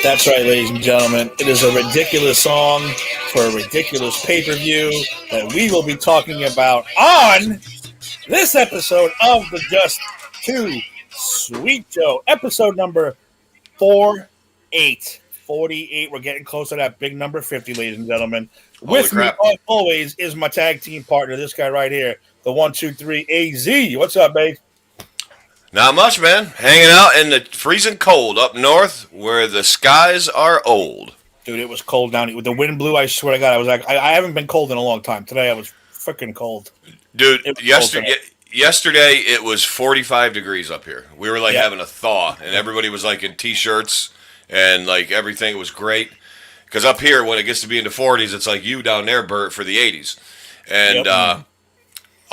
That's right, ladies and gentlemen. It is a ridiculous song for a ridiculous pay-per-view that we will be talking about on this episode of the Just Too Sweet Show. Episode number 48. 48. We're getting close to that big number 50, ladies and gentlemen. With me, as always, is my tag team partner, this guy right here, the 123 AZ. What's up, babe? Not much, man. Hanging out in the freezing cold up north where the skies are old. Dude, it was cold down here. With the wind blew, I swear to God, I was like, I haven't been cold in a long time. Today, I was freaking cold. Dude, yesterday it was 45 degrees up here. We were like having a thaw, and everybody was like in t-shirts, and like everything was great. Because up here, when it gets to be in the 40s, it's like you down there, Bert, for the 80s. And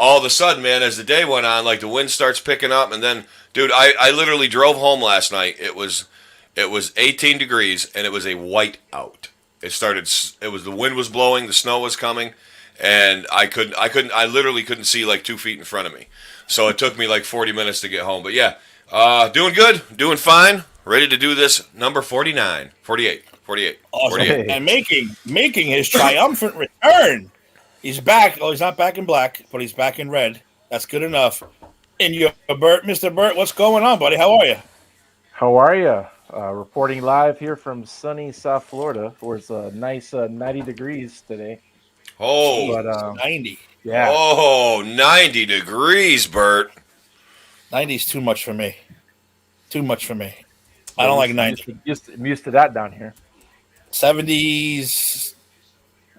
all of a sudden, man, as the day went on, like the wind starts picking up, and then, dude, I literally drove home last night. It was 18 degrees, and it was a white out. The wind was blowing, the snow was coming, and I literally couldn't see like 2 feet in front of me. So it took me like 40 minutes to get home. But yeah, doing good, doing fine, ready to do this number 48. Awesome. 48. And making his triumphant return. He's back. Oh, he's not back in black, but he's back in red. That's good enough. And you, Bert, Mr. Bert, what's going on, buddy? How are you? How are you? Reporting live here from sunny South Florida, where it's a nice 90 degrees today. Oh, but, 90. Yeah. Oh, 90 degrees, Bert. 90 is too much for me. Too much for me. I don't like 90. I'm used to that down here. 70s.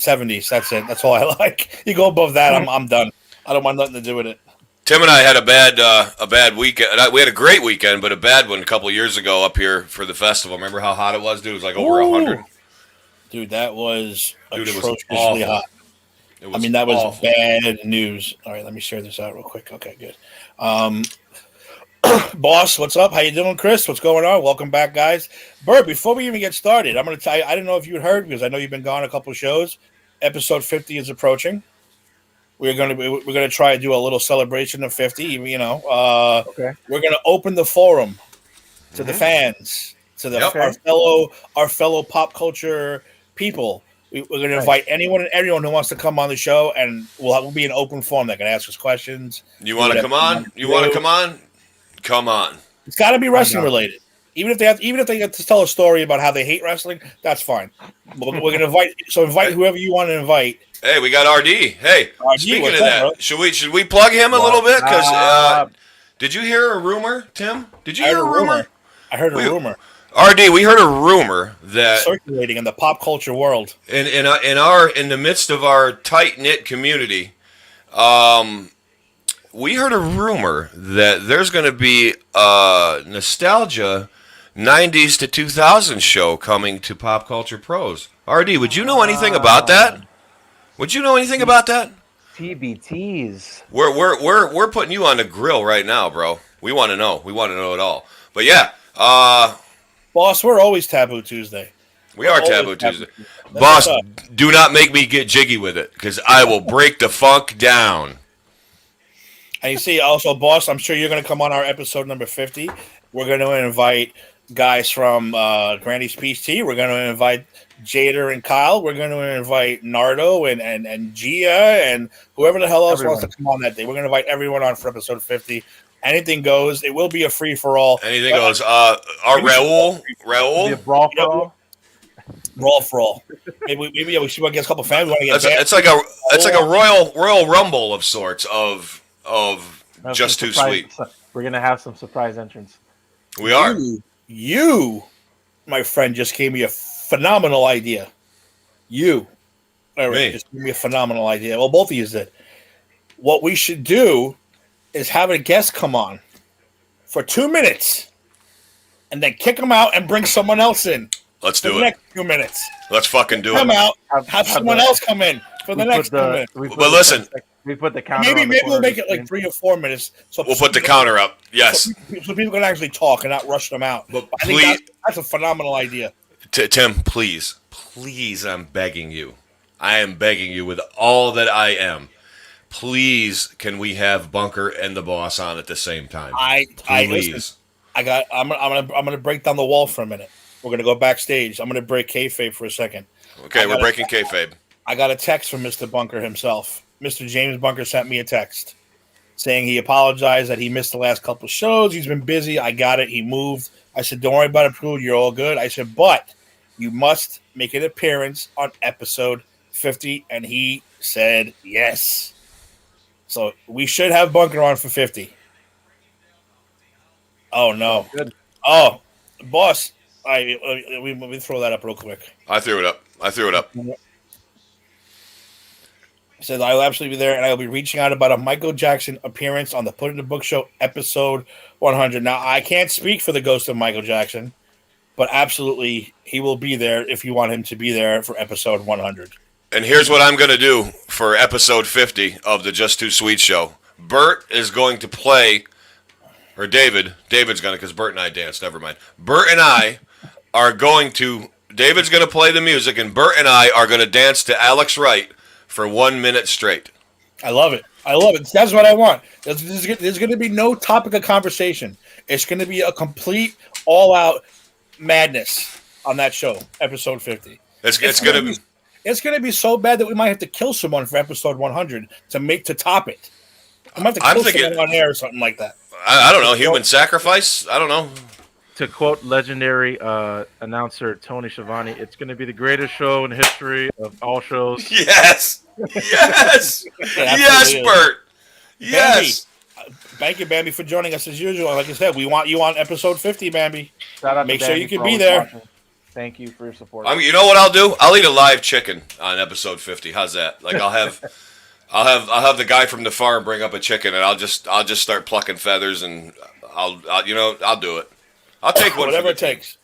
That's it. That's all I like. You go above that, I'm done. I don't want nothing to do with it. Tim and I had a bad weekend. We had a great weekend, but a bad one a couple of years ago up here for the festival. Remember how hot it was, dude? It was like over 100. Dude, that was atrociously awful. hot. That was awful. Bad news. All right, let me share this out real quick. Okay, good. Boss, what's up? How you doing, Chris? What's going on? Welcome back, guys. Bert, before we even get started, I'm going to tell you, I didn't know if you heard, because I know you've been gone a couple of shows. Episode 50 is approaching. We're going to try to do a little celebration of 50, Okay. We're going to open the forum to the fans, to our fellow pop culture people. We're going to invite anyone and everyone who wants to come on the show, and we'll be an open forum that can ask us questions. You want to come on? You want to come on? Come on. It's got to be wrestling related. Even if they get to tell a story about how they hate wrestling, that's fine. We're going to invite whoever you want to invite. Hey, we got RD. Hey, RD, speaking of that, bro? should we plug him a little bit? Because did you hear a rumor, Tim? Did you hear a rumor? I heard a rumor. RD, we heard a rumor that circulating in the pop culture world. In the midst of our tight knit community, we heard a rumor that there's going to be a nostalgia 90s to 2000s show coming to Pop Culture Pros. RD, would you know anything about that? Would you know anything about that? TBTs. We're putting you on the grill right now, bro. We want to know. We want to know it all. But yeah, boss, we're always Taboo Tuesday. We are Taboo Tuesday. Boss, do not make me get jiggy with it, because I will break the funk down. And you see, also, boss, I'm sure you're going to come on our episode number 50. We're going to invite guys from Granny's Peach Tea. We're going to invite Jader and Kyle. We're going to invite Nardo and Gia and whoever the hell else wants to come on that day. We're going to invite everyone on for episode 50. Anything goes. It will be a free-for-all. Anything goes. Our Raul? Be a brawl for all? Brawl for all. Maybe we should get a couple fans. It's like a Royal Rumble of sorts of Just Too Sweet. We're going to have some surprise entrants. We are. You, my friend, just gave me a phenomenal idea. You. Just gave me a phenomenal idea. Well, both of you did. What we should do is have a guest come on for 2 minutes and then kick them out and bring someone else in. Let's do it. The next 2 minutes. Let's fucking do it. Come out, have someone else come in for the next 2 minutes. But listen. We put the counter. Maybe we'll make it like 3 or 4 minutes. So we'll put the counter up. Yes. So people can actually talk and not rush them out. But I think that's a phenomenal idea. Tim, please, I'm begging you. I am begging you with all that I am. please, can we have Bunker and the Boss on at the same time? Listen, Please. I'm gonna break down the wall for a minute. We're gonna go backstage. I'm gonna break kayfabe for a second. Okay, we're breaking kayfabe. I got a text from Mr. Bunker himself. Mr. James Bunker sent me a text saying he apologized that he missed the last couple of shows. He's been busy. I got it. He moved. I said, don't worry about it, Prude. You're all good. I said, but you must make an appearance on episode 50. And he said yes. So we should have Bunker on for 50. Oh, no. Good. Oh, boss. Let me throw that up real quick. I threw it up. Says I will absolutely be there, and I will be reaching out about a Michael Jackson appearance on the Put in the Book Show episode 100. Now, I can't speak for the ghost of Michael Jackson, but absolutely he will be there if you want him to be there for episode 100. And here's what I'm going to do for episode 50 of the Just Too Sweet show. Bert is going to play, or David's going to, because Bert and I danced, never mind. Bert and I are going to, David's going to play the music, and Bert and I are going to dance to Alex Wright for 1 minute straight. I love it. That's what I want. There's going to be no topic of conversation. It's going to be a complete, all-out madness on that show, episode 50. It's going to be... It's going to be so bad that we might have to kill someone for episode 100 to top it. I might have to kill someone on air or something like that. I don't know. Human sacrifice? I don't know. To quote legendary announcer Tony Schiavone, it's going to be the greatest show in history of all shows. Yes! Yes! Yes, Bert! Yes! Bambi, thank you, Bambi, for joining us as usual. Like I said, we want you on episode 50, Bambi. Make sure you can be there. Watching. Thank you for your support. You know what I'll do? I'll eat a live chicken on episode 50. How's that? Like I'll have the guy from the farm bring up a chicken, and I'll just start plucking feathers, and I'll do it. I'll take one. Whatever it takes.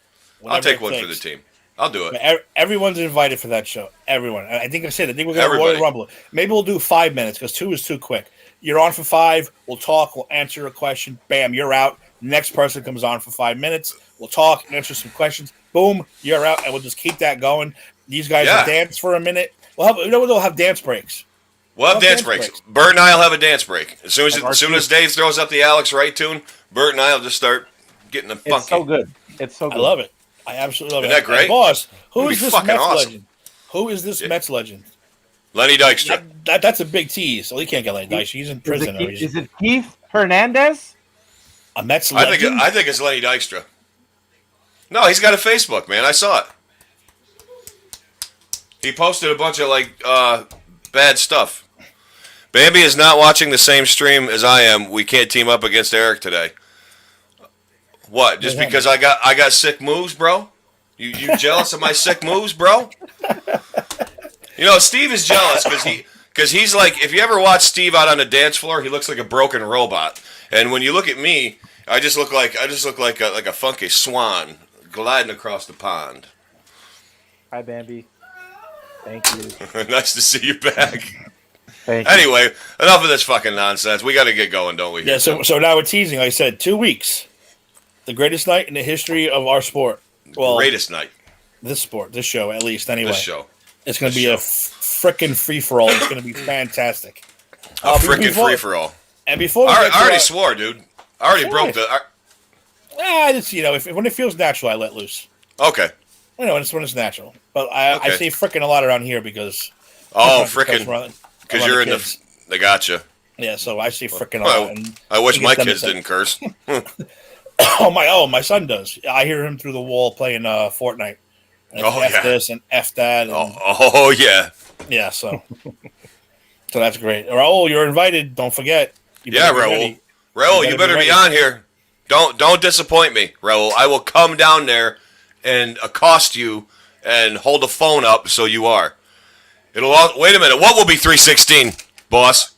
I'll take one for the team. I'll do it. Everyone's invited for that show. Everyone. I think we're going to Royal Rumble. Maybe we'll do 5 minutes because 2 is too quick. You're on for 5. We'll talk. We'll answer a question. Bam, you're out. Next person comes on for 5 minutes. We'll talk, answer some questions. Boom, you're out, and we'll just keep that going. These guys will dance for a minute. We'll have dance breaks. We'll have dance breaks. Bert and I will have a dance break. As soon as Dave throws up the Alex Wright tune, Bert and I will just start getting them funky. It's so good. It's so good. I love it. I absolutely love it. Isn't that great? And boss, who is this Mets awesome legend? Who is this Mets legend? Lenny Dykstra. That's a big tease. Well, he can't get Lenny Dykstra. He's in prison. Is it Keith Hernandez? A Mets legend? I think it's Lenny Dykstra. No, he's got a Facebook, man. I saw it. He posted a bunch of bad stuff. Bambi is not watching the same stream as I am. We can't team up against Eric today. What? Just because I got sick moves, bro? You jealous of my sick moves, bro? You know, Steve is jealous because he's like, if you ever watch Steve out on the dance floor, he looks like a broken robot. And when you look at me, I just look like a funky swan gliding across the pond. Hi, Bambi. Thank you. Nice to see you back. Thank you. Anyway, enough of this fucking nonsense. We got to get going, don't we? Yeah. So now we're teasing. Like I said 2 weeks. The greatest night in the history of our sport. Well, greatest night. This show, at least. Anyway, this show. It's going to be a frickin' free for all. It's going to be fantastic. A frickin' free for all. And before I already swore, dude. I already broke the. When it feels natural, I let loose. Okay. When it's natural, but I say frickin' a lot around here because. Oh, frickin'! Because you're in the. They gotcha. Yeah, so I say frickin' a lot. And I wish my kids didn't curse. my son does. I hear him through the wall playing Fortnite. And F this and F that. And, yeah. Yeah, so that's great. Raul, you're invited. Don't forget. Raul. Raul, you better be on here. Don't disappoint me, Raul. I will come down there and accost you and hold the phone up so you are. Wait a minute. What will be 316, boss?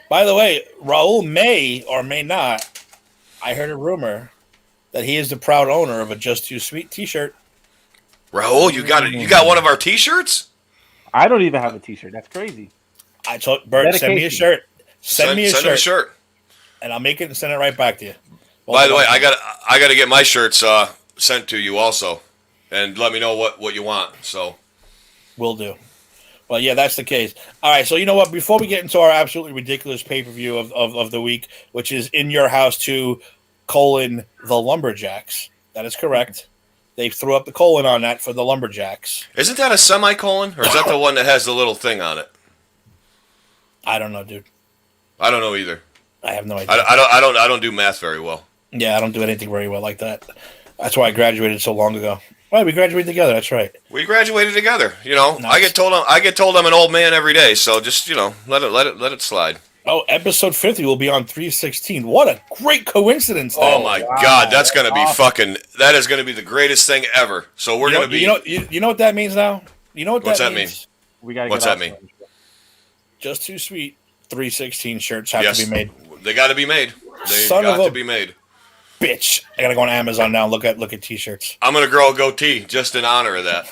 By the way, Raul may or may not. I heard a rumor that he is the proud owner of a Just Too Sweet T-shirt. Raul, you got one of our T-shirts? I don't even have a T-shirt. That's crazy. I told Bert, send me a shirt. Send me a shirt, and I'll make it and send it right back to you. By the way, I got to get my shirts sent to you also, and let me know what you want. So, will do. Well, yeah, that's the case. All right, so you know what? Before we get into our absolutely ridiculous pay-per-view of the week, which is In Your House 2, the Lumberjacks. That is correct. They threw up the colon on that for the Lumberjacks. Isn't that a semicolon, or is that the one that has the little thing on it? I don't know, dude. I don't know either. I have no idea. I don't do math very well. Yeah, I don't do anything very well like that. That's why I graduated so long ago. Well, we graduated together. That's right. We graduated together. You know, Nice. I get told I'm an old man every day. So just let it slide. Oh, episode 50 will be on 3/16. What a great coincidence! Oh my God, that's gonna be fucking. That is gonna be the greatest thing ever. So we're gonna be. You know what that means now? You know what What's that that means? We gotta What's get that mean? Just Too Sweet 3/16 shirts have to be made. They got to be made. They Son of got a to be made. Bitch, I gotta go on Amazon now and look at t-shirts. I'm gonna grow a goatee just in honor of that.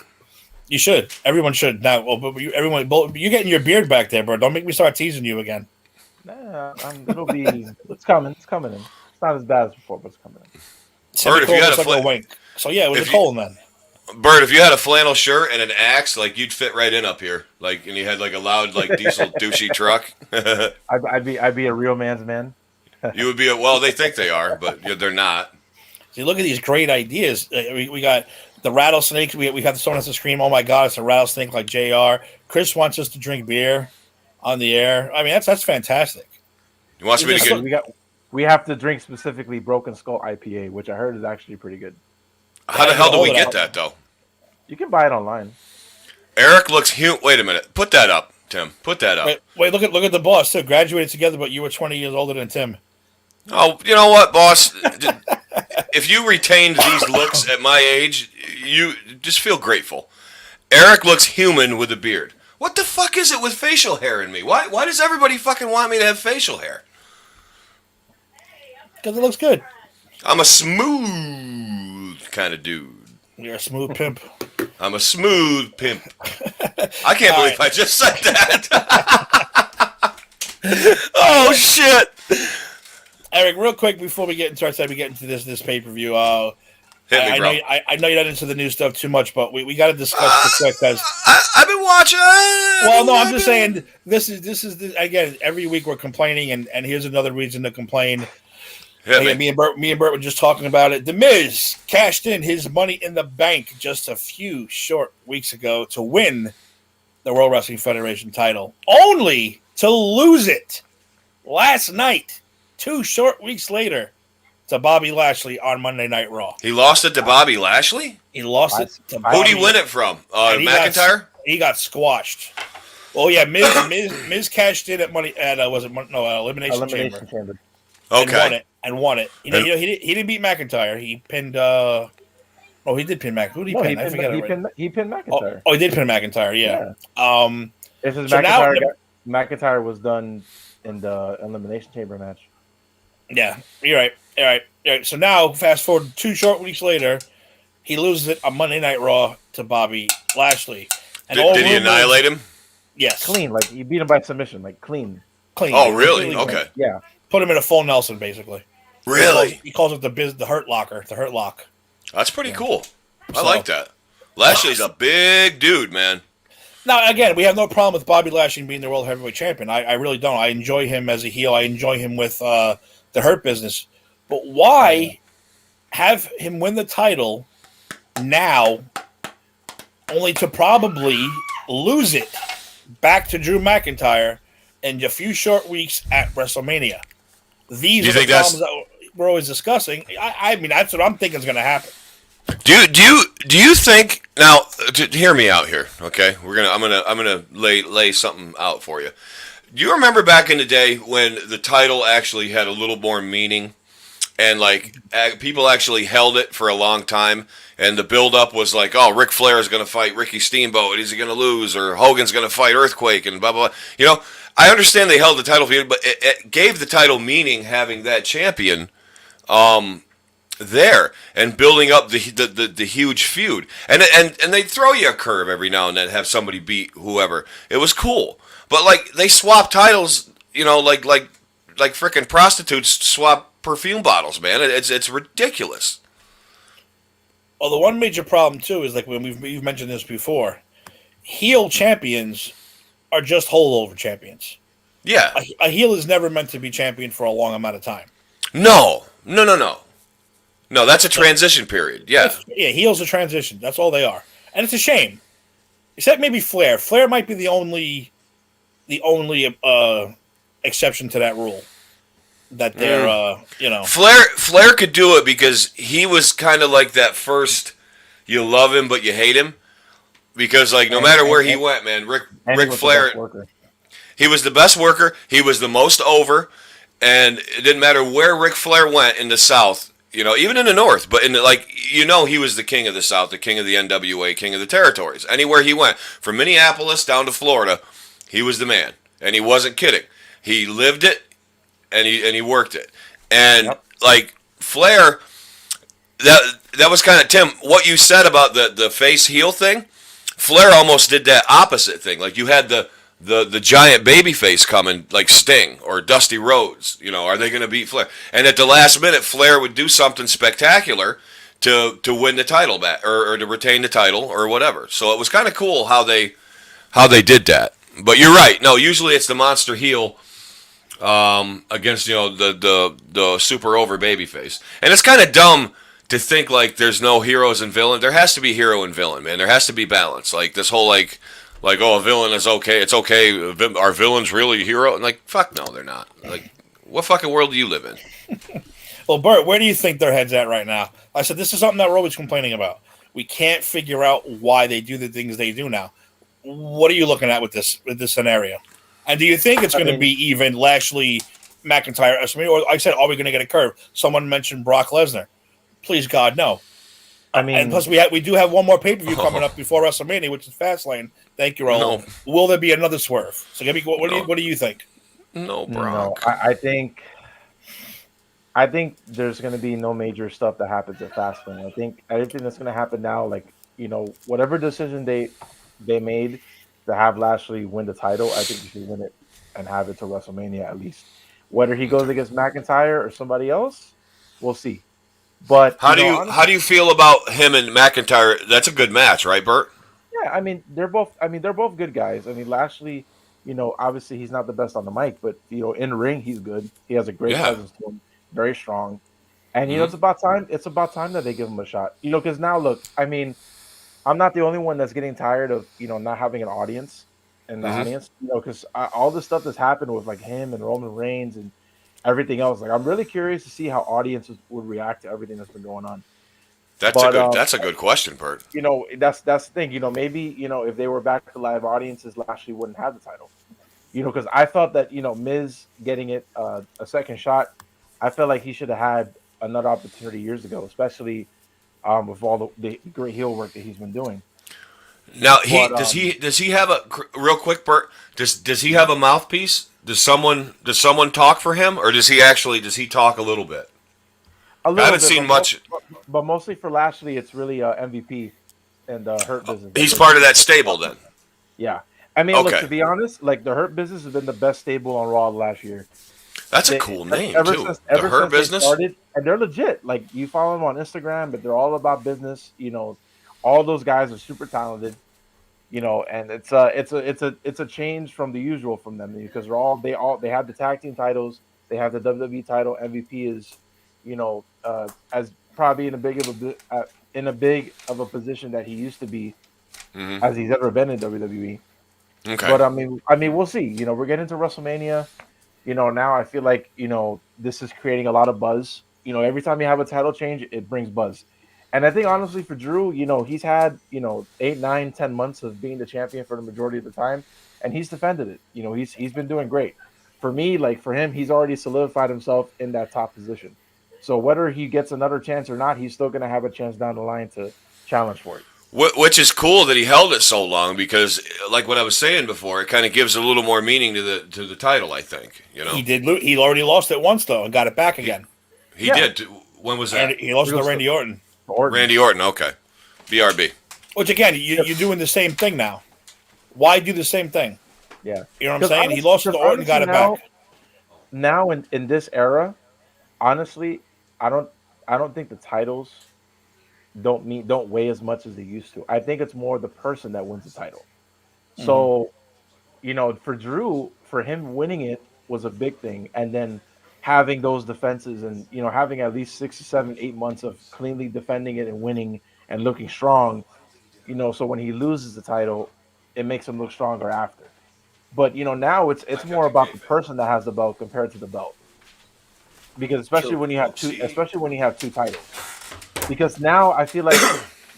You should. Everyone should now. Well, but you're getting your beard back there, bro. Don't make me start teasing you again. Nah, it'll be. It's coming. It's coming in. It's not as bad as before, but it's coming in. Bird, if you had a wink. So yeah, it was a colon then. Bird, if you had a flannel shirt and an axe, like you'd fit right in up here. Like, and you had like a loud, like diesel douchey truck. I'd be a real man's man. You would be well. They think they are, but they're not. See, look at these great ideas. We got the rattlesnake. We got someone has to scream, "Oh my God, it's a rattlesnake!" Like JR. Chris wants us to drink beer on the air. I mean, that's fantastic. He wants me to get. We have to drink specifically Broken Skull IPA, which I heard is actually pretty good. How the hell do we get that though? You can buy it online. Eric looks Wait a minute. Put that up, Tim. Put that up. Wait. Look at the boss too. Graduated together, but you were 20 years older than Tim. Oh, you know what, boss? If you retained these looks at my age, you just feel grateful. Eric looks human with a beard. What the fuck is it with facial hair in me? Why does everybody fucking want me to have facial hair? Because it looks good. I'm a smooth kind of dude. You're a smooth pimp. I'm a smooth pimp. I can't believe I just said that. Oh, shit. Eric, real quick before we get into this pay-per-view, Hit me, bro. I know you're not into the new stuff too much, but we got to discuss the quick guys. I've been watching. Well, no, I'm just saying this is again, every week we're complaining, and here's another reason to complain. Me and Bert were just talking about it. The Miz cashed in his Money in the Bank just a few short weeks ago to win the World Wrestling Federation title, only to lose it last night, 2 short weeks later, to Bobby Lashley on Monday Night Raw. He lost it to Bobby Lashley? He lost it to Bobby. Who'd he win it from? McIntyre? He got squashed. Oh yeah, Miz cashed in at Elimination Chamber. Okay. And won it. He didn't beat McIntyre. He pinned. He did pin McIntyre. Who did he pin? I forget it. He pinned McIntyre. Oh, he did pin McIntyre. Yeah. This is McIntyre was done in the Elimination Chamber match. Yeah, you're right. All right. So now, fast forward 2 short weeks later, he loses it on Monday Night Raw to Bobby Lashley. And did he annihilate him? Yes. Clean, like he beat him by submission, like clean. Oh, really? Okay. Yeah. Put him in a full Nelson, basically. Really? He calls it the Hurt Locker, the Hurt Lock. That's pretty cool. I like that. Lashley's a big dude, man. Now, again, we have no problem with Bobby Lashley being the World Heavyweight Champion. I really don't. I enjoy him as a heel. I enjoy him with the Hurt Business. But why have him win the title now only to probably lose it back to Drew McIntyre in a few short weeks at WrestleMania? These are the problems that we're always discussing. I mean, that's what I'm thinking is going to happen. Do you think now? Hear me out here, okay? I'm gonna lay something out for you. Do you remember back in the day when the title actually had a little more meaning, and like people actually held it for a long time, and the build-up was like, oh, Ric Flair is gonna fight Ricky Steamboat, is he gonna lose, or Hogan's gonna fight Earthquake, and blah blah blah. You know, I understand they held the title for you, but it gave the title meaning having that champion there and building up the huge feud. And they throw you a curve every now and then, have somebody beat whoever. It was cool. But like they swap titles, you know, like frickin' prostitutes swap perfume bottles, man. It's ridiculous. Well, the one major problem too is like when we've mentioned this before, heel champions are just holdover champions. Yeah. A heel is never meant to be champion for a long amount of time. No. No. No. No. No. That's a transition period. Yeah. Heels are transition. That's all they are, and it's a shame. Except maybe Flair. Flair might be the only exception to that rule. That they're Flair could do it because he was kind of like that first. You love him, but you hate him because like no matter where he went, man, Ric Flair. He was the best worker. He was the most over, and it didn't matter where Ric Flair went in the South. You know, even in the North, but in the, he was the king of the South, the king of the NWA, king of the territories. Anywhere he went, from Minneapolis down to Florida, he was the man, and he wasn't kidding. He lived it, and he worked it, and like Flair, that was kind of Tim. What you said about the face heel thing, Flair almost did that opposite thing. Like you had the giant baby face coming, like Sting or Dusty Rhodes. You know, are they going to beat Flair? And at the last minute, Flair would do something spectacular to win the title back or to retain the title or whatever. So it was kind of cool how they did that. But you're right. No, usually it's the monster heel against the super over baby face, and it's kind of dumb to think like there's no heroes and villain. There has to be hero and villain, man. There has to be balance. Like this whole like oh, a villain is okay. It's okay. Are villains really a hero? And like, fuck no, they're not. Like, what fucking world do you live in? Well, Bert, where do you think their head's at right now? I said this is something that we're always complaining about. We can't figure out why they do the things they do now. What are you looking at with this scenario? And do you think it's going to be even Lashley, McIntyre? Or like I said, are we going to get a curve? Someone mentioned Brock Lesnar. Please, God, no. I mean, and plus we do have one more pay per view coming up before WrestleMania, which is Fastlane. Thank you, Raul. No. Will there be another swerve? So, what do you think? No, Brock. No, I think there's going to be no major stuff that happens at Fastlane. I think everything that's going to happen now, like whatever decision they made to have Lashley win the title, I think he should win it and have it to WrestleMania at least. Whether he goes against McIntyre or somebody else, we'll see. But how do you feel about him and McIntyre? That's a good match, right, Bert? Yeah, I mean they're both good guys. I mean Lashley, obviously he's not the best on the mic, but in ring he's good. He has a great presence to him, very strong. And it's about time. It's about time that they give him a shot. Because now look, I mean, I'm not the only one that's getting tired of not having an audience in the audience. Because all the stuff that's happened with like him and Roman Reigns and everything else. Like, I'm really curious to see how audiences would react to everything that's been going on. That's a good question, Bert. That's the thing. Maybe if they were back to live audiences, Lashley wouldn't have the title. Because I thought that Miz getting it a second shot, I felt like he should have had another opportunity years ago, especially with all the great heel work that he's been doing. Now does he have a real quick, Bert? Does he have a mouthpiece? Does someone talk for him, or does he talk a little bit? I haven't seen much, but mostly for Lashley, it's really MVP and Hurt Business. He's part of that stable, then. Yeah, I mean, look, to be honest, like the Hurt Business has been the best stable on Raw last year. That's a cool name too. The Hurt Business, started, and they're legit. Like you follow them on Instagram, but they're all about business. All those guys are super talented. And it's a change from the usual from them because they have the tag team titles, they have the WWE title. MVP is, as probably in a big of a position that he used to be, as he's ever been in WWE. Okay. But I mean, we'll see. We're getting to WrestleMania. Now I feel like this is creating a lot of buzz. Every time you have a title change, it brings buzz. And I think honestly for Drew, he's had 8, 9, 10 months of being the champion for the majority of the time, and he's defended it. He's been doing great. For me, like for him, he's already solidified himself in that top position. So whether he gets another chance or not, he's still going to have a chance down the line to challenge for it. Which is cool that he held it so long because, like what I was saying before, it kind of gives a little more meaning to the title. I think he did. He already lost it once though and got it back again. He did. When was that? He lost it to Randy Orton. Randy Orton, okay. BRB. Which again, you're doing the same thing now. Why do the same thing? Yeah, you know what I'm saying. He lost it to Orton, got it back. Now in this era, honestly, I don't think the titles don't weigh as much as they used to. I think it's more the person that wins the title. So for Drew, for him winning it was a big thing, and then having those defenses and having at least 6 7 8 months of cleanly defending it and winning and looking strong. So when he loses the title, it makes him look stronger after. But now it's more about the person that has the belt compared to the belt, because especially when you have two titles. Because now I feel like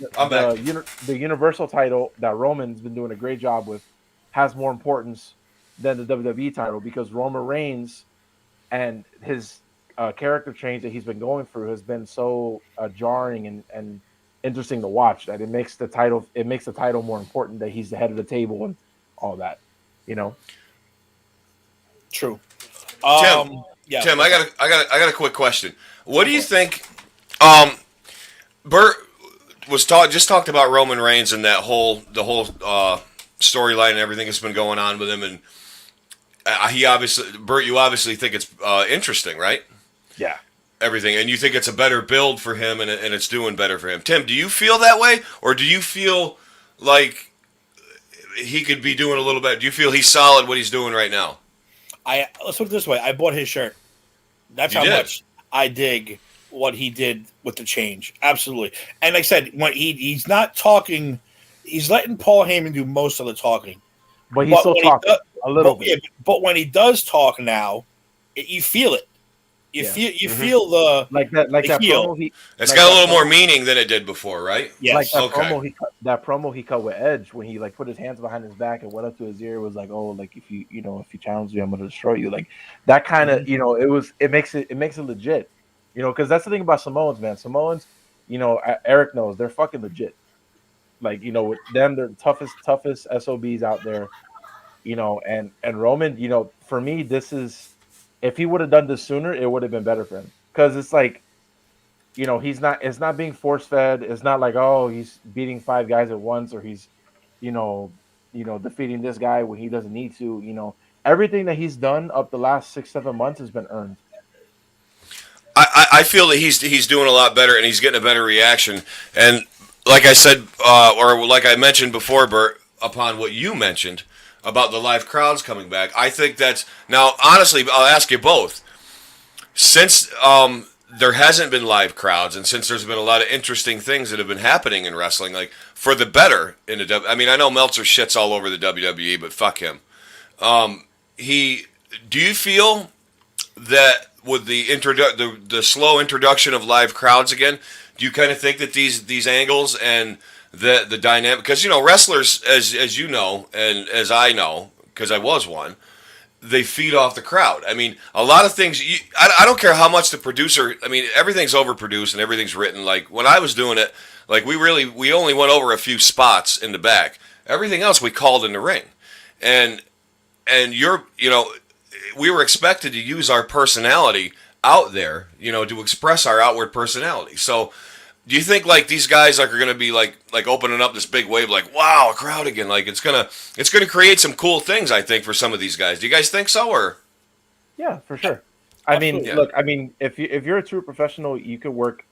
the Universal title that Roman's been doing a great job with has more importance than the WWE title, because Roman Reigns and his character change that he's been going through has been so jarring and interesting to watch that it makes the title more important, that he's the head of the table and all that. True. Tim, I got a quick question. What do you think? Bert just talked about Roman Reigns and the whole storyline and everything that's been going on with him, and Bert, you obviously think it's interesting, right? Yeah. Everything, and you think it's a better build for him, and it's doing better for him. Tim, do you feel that way, or do you feel like he could be doing a little better? Do you feel he's solid what he's doing right now? Let's put it this way. I bought his shirt. That's how much I dig what he did with the change. Absolutely. And like I said, when he's not talking, he's letting Paul Heyman do most of the talking. But he's still talking a little bit. Yeah, but when he does talk now, you feel it. You feel the like that promo. It's got a little more meaning than it did before, right? Yes. Like that promo he cut with Edge, when he put his hands behind his back and went up to his ear, was like, "Oh, like if you challenge me, I'm gonna destroy you." Like that kind of it makes it legit, because that's the thing about Samoans, man. Samoans, Eric knows they're fucking legit. Like with them, they're the toughest SOBs out there. And Roman, for me, this is. If he would have done this sooner, it would have been better for him. Because it's like, it's not being force fed. It's not like, oh, he's beating 5 guys at once, or he's, defeating this guy when he doesn't need to. Everything that he's done up the last 6 7 months has been earned. I feel that he's doing a lot better, and he's getting a better reaction. And like I said, or like I mentioned before, Bert, upon what you mentioned about the live crowds coming back, I think that's now. Honestly, I'll ask you both. Since there hasn't been live crowds, and since there's been a lot of interesting things that have been happening in wrestling, like for the better in the I mean, I know Meltzer shits all over the WWE, but fuck him. Do you feel that with the slow introduction of live crowds again, do you kind of think that these angles and the dynamic, because wrestlers, as you know, and as I know, because I was one, they feed off the crowd. I mean, a lot of things. I don't care how much the producer. I mean, everything's overproduced and everything's written. Like when I was doing it, like we only went over a few spots in the back. Everything else we called in the ring, and we were expected to use our personality out there, to express our outward personality. So. Do you think like these guys are going to be like opening up this big wave, like wow, a crowd again? Like it's gonna create some cool things, I think, for some of these guys. Do you guys think so, or? Yeah, for sure. I mean, look, if you're a true professional, you can work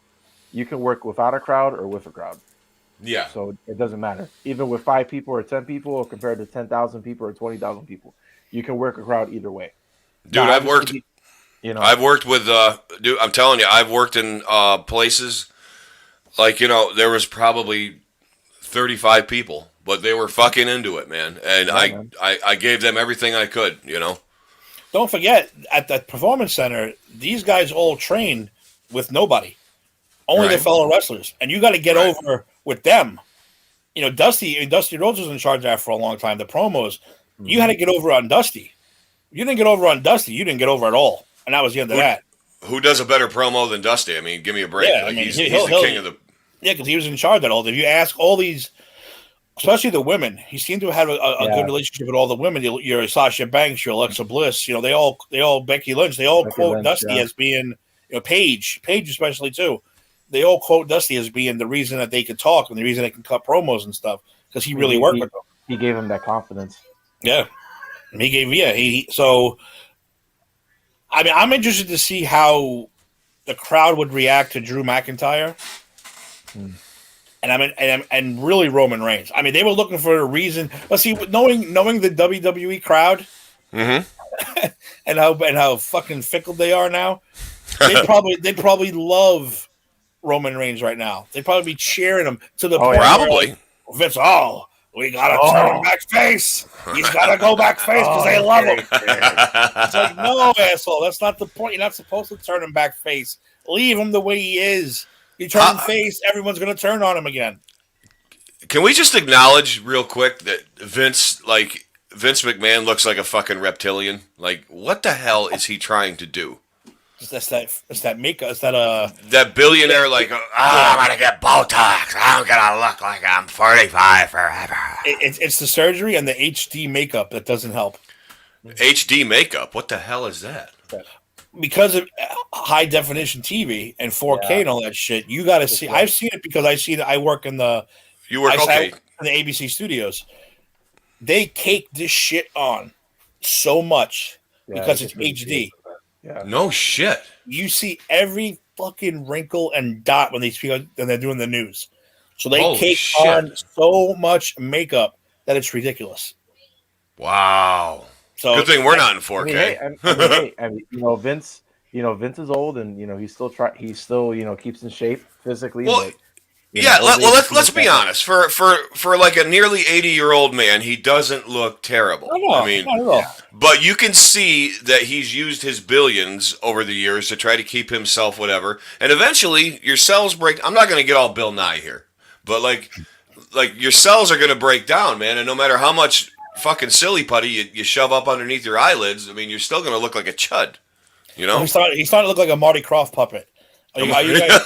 without a crowd or with a crowd. Yeah. So it doesn't matter, even with 5 people or 10 people, or compared to 10,000 people or 20,000 people, you can work a crowd either way. Dude, I've worked with dude. I'm telling you, I've worked in places. Like, there was probably 35 people, but they were fucking into it, man. And I gave them everything I could, Don't forget, at the Performance Center, these guys all train with nobody. Only their fellow wrestlers. And you got to get over with them. Dusty Rhodes was in charge of that for a long time. The promos, you had to get over on Dusty. You didn't get over on Dusty, you didn't get over at all. And that was the end of that. Who does a better promo than Dusty? I mean, give me a break. Yeah, he's the king of the... Yeah, because he was in charge of it all. If you ask all these, especially the women, he seemed to have a good relationship with all the women. Your Sasha Banks, your Alexa Bliss, they all Becky Lynch, they all quote Dusty as being, Paige especially too. They all quote Dusty as being the reason that they could talk and the reason they can cut promos and stuff, because he really worked with them. He gave him that confidence. Yeah, so. I mean, I'm interested to see how the crowd would react to Drew McIntyre. and really Roman Reigns. I mean, they were looking for a reason. But see, knowing the WWE crowd, mm-hmm. and how fucking fickle they are now, they'd probably love Roman Reigns right now. They'd probably be cheering him to the point probably. Where, like, Vince, we gotta turn him back face. He's gotta go back face because they love him. It's like, no, asshole, that's not the point. You're not supposed to turn him back face. Leave him the way he is. You turn him face, everyone's gonna turn on him again. Can we just acknowledge real quick that Vince McMahon looks like a fucking reptilian? Like, what the hell is he trying to do? It's that makeup. It's that billionaire I'm gonna get Botox. I'm gonna look like I'm 45 forever. It's the surgery and the HD makeup that doesn't help. HD makeup? What the hell is that? Because of high definition TV and 4K and all that shit, you got to see. I've seen it because I work in the. You work okay in the ABC studios. They cake this shit on so much because it's HD. Yeah. No shit. You see every fucking wrinkle and dot when they speak and they're doing the news. So they cake on so much makeup that it's ridiculous. Wow. So good thing we're not in 4K. I mean, Vince is old and he still keeps in shape physically. Well, let's be honest. For like a nearly 80-year-old man, he doesn't look terrible. I mean, not at all. But you can see that he's used his billions over the years to try to keep himself whatever, and eventually your cells break. I'm not going to get all Bill Nye here, but like your cells are going to break down, man. And no matter how much fucking silly putty you shove up underneath your eyelids, I mean, you're still going to look like a chud. You know, he's starting to look like a Marty Krofft puppet. Are you guys?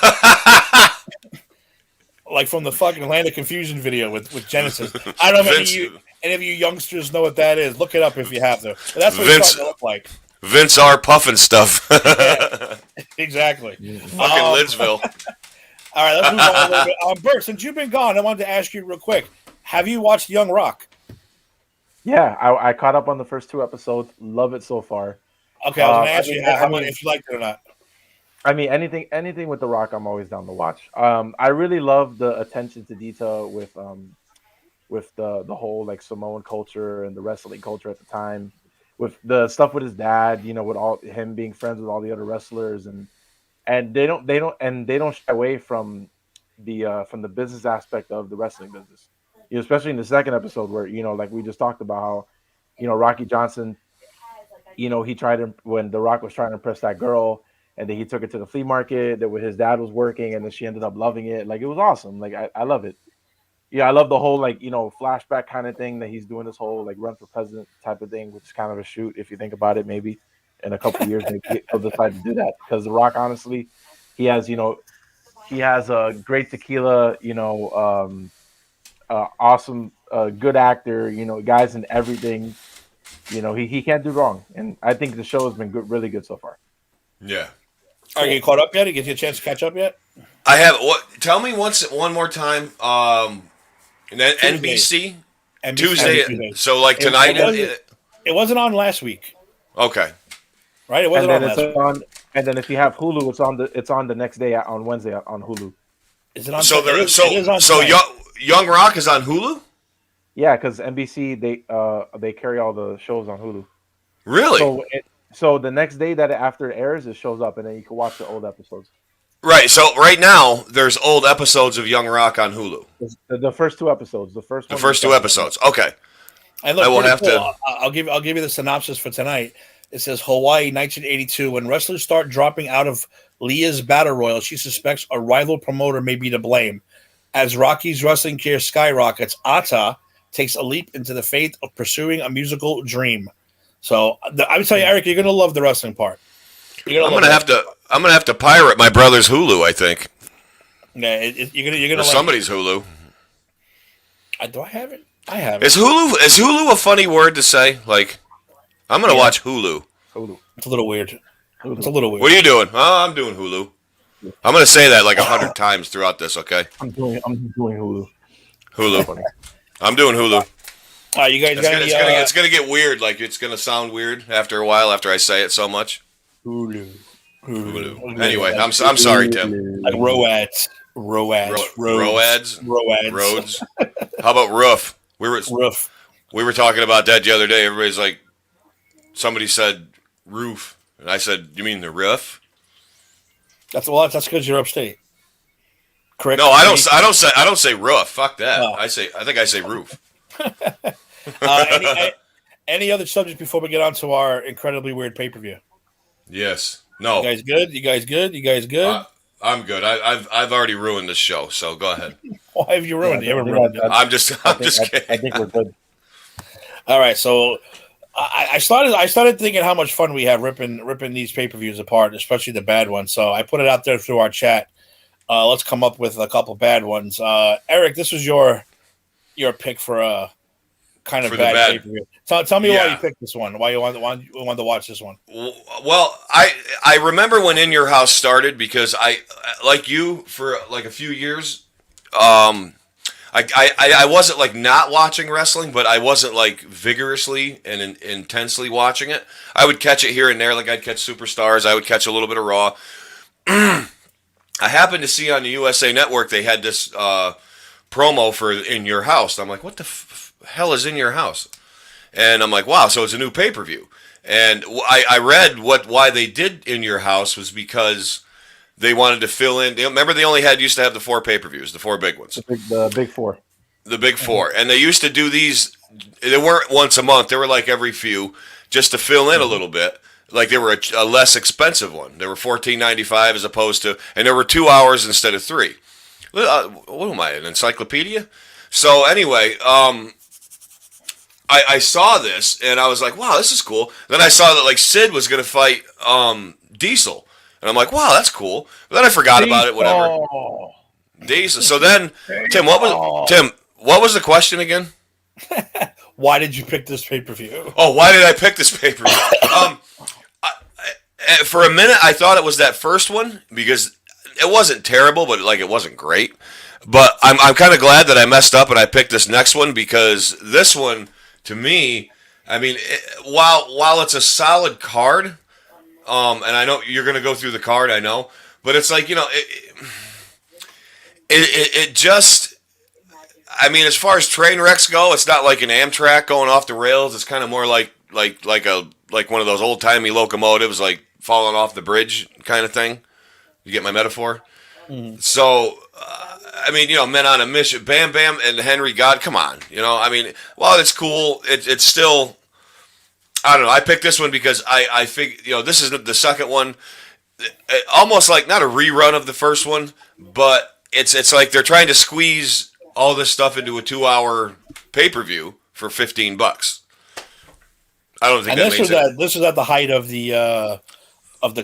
Like from the fucking Land of Confusion video with Genesis. I don't know if any of you youngsters know what that is. Look it up if you have to. But that's what it's starting to look like. Vince R. Puffin stuff. Yeah, exactly. Fucking Lidsville. All right, let's move on a little bit. Bert, since you've been gone, I wanted to ask you real quick. Have you watched Young Rock? Yeah, I caught up on the first 2 episodes. Love it so far. Okay, I was going to ask you if you liked it or not. I mean, anything with The Rock, I'm always down to watch. I really love the attention to detail with the whole like Samoan culture and the wrestling culture at the time, with the stuff with his dad, with all him being friends with all the other wrestlers, and they don't shy away from the business aspect of the wrestling business. Especially in the second episode where like we just talked about how Rocky Johnson, he tried when The Rock was trying to impress that girl. And then he took it to the flea market that where his dad was working, and then she ended up loving it. Like, it was awesome. Like, I love it. Yeah, I love the whole, like, flashback kind of thing that he's doing, this whole, like, run for president type of thing, which is kind of a shoot, if you think about it, maybe. In a couple of years, maybe he'll decide to do that. Because The Rock, honestly, he has a great tequila, awesome, good actor, guys in everything. He can't do wrong. And I think the show has been really good so far. Yeah. Are you caught up yet? Did you get a chance to catch up yet? I have. Tell me one more time. NBC Tuesday. So like tonight. It wasn't on last week. Okay. Right. It wasn't on last week. And then if you have Hulu, it's on the next day on Wednesday on Hulu. Is it on? So Young Rock is on Hulu. Yeah, because NBC they carry all the shows on Hulu. Really? So the next day after it airs, it shows up, and then you can watch the old episodes. Right. So right now, there's old episodes of Young Rock on Hulu. The first 2 episodes. The first 2 episodes. Okay. And look, I will have to. I'll give you the synopsis for tonight. It says Hawaii, 1982. When wrestlers start dropping out of Leah's battle royal, she suspects a rival promoter may be to blame. As Rocky's wrestling career skyrockets, Ata takes a leap into the faith of pursuing a musical dream. So I would tell you, Eric, you're gonna love the wrestling part. I'm gonna have to pirate my brother's Hulu. I think. Yeah, you're gonna. Or somebody's Hulu. Do I have it? I have it. Is Hulu a funny word to say? Like, I'm gonna watch Hulu. It's a little weird. It's a little weird. What are you doing? Oh, I'm doing Hulu. I'm gonna say that like 100 times throughout this. Okay. I'm doing Hulu. Hulu. I'm doing Hulu. You guys it's gonna get weird. Like, it's gonna sound weird after a while after I say it so much. Hulu. Anyway, I'm sorry, Tim. Like Roads. Roads. How about roof? We were talking about that the other day. Everybody's like, somebody said roof, and I said, "You mean the roof?" That's because you're upstate. Correct. No, I don't say roof. Fuck that. Oh. I think I say roof. Any other subjects before we get on to our incredibly weird pay-per-view? Yes. No. You guys good? I'm good. I've already ruined this show, so go ahead. Why have you ruined it? You haven't ruined it. I'm just kidding. I think we're good. All right, so I started thinking how much fun we have ripping these pay-per-views apart, especially the bad ones. So I put it out there through our chat. Let's come up with a couple bad ones. Eric, this was your pick for a kind of bad pay-per-view. Tell me why you picked this one. Why you wanted to watch this one? Well, I remember when In Your House started because I, like you, for like a few years, I wasn't like not watching wrestling, but I wasn't like vigorously and intensely watching it. I would catch it here and there, like I'd catch Superstars. I would catch a little bit of Raw. I happened to see on the USA Network they had this promo for In Your House. I'm like, what the hell is In Your House? And I'm like, wow, so it's a new pay-per-view. And I read why they did In Your House was because they wanted to fill in. Remember, they only used to have the 4 pay-per-views, the 4 big ones. The big 4. The big 4. And they used to do these, they weren't once a month. They were like every few, just to fill in a little bit. Like they were a less expensive one. They were $14.95 as opposed to, and there were 2 hours instead of 3. What am I, an encyclopedia? So anyway, I saw this and I was like, wow, this is cool. Then I saw that like Sid was going to fight Diesel. And I'm like, wow, that's cool. But then I forgot about it, whatever. Diesel. So then, Tim, what was the question again? Why did you pick this pay-per-view? Oh, why did I pick this pay-per-view? For a minute, I thought it was that first one because it wasn't terrible, but like it wasn't great. But I'm kind of glad that I messed up and I picked this next one because this one, to me, I mean, while it's a solid card, and I know you're going to go through the card, I know, but it's like, you know, it just, I mean, as far as train wrecks go, it's not like an Amtrak going off the rails. It's kind of more like one of those old timey locomotives, like falling off the bridge kind of thing. You get my metaphor? Mm-hmm. So, I mean, you know, men on a mission, Bam Bam and Henry God, come on. You know, I mean, while it's cool, it's still, I don't know. I picked this one because I figured, you know, this is the second one. Almost like not a rerun of the first one, but it's like they're trying to squeeze all this stuff into a 2-hour pay-per-view for $15. I don't think that makes sense. This was at the height of the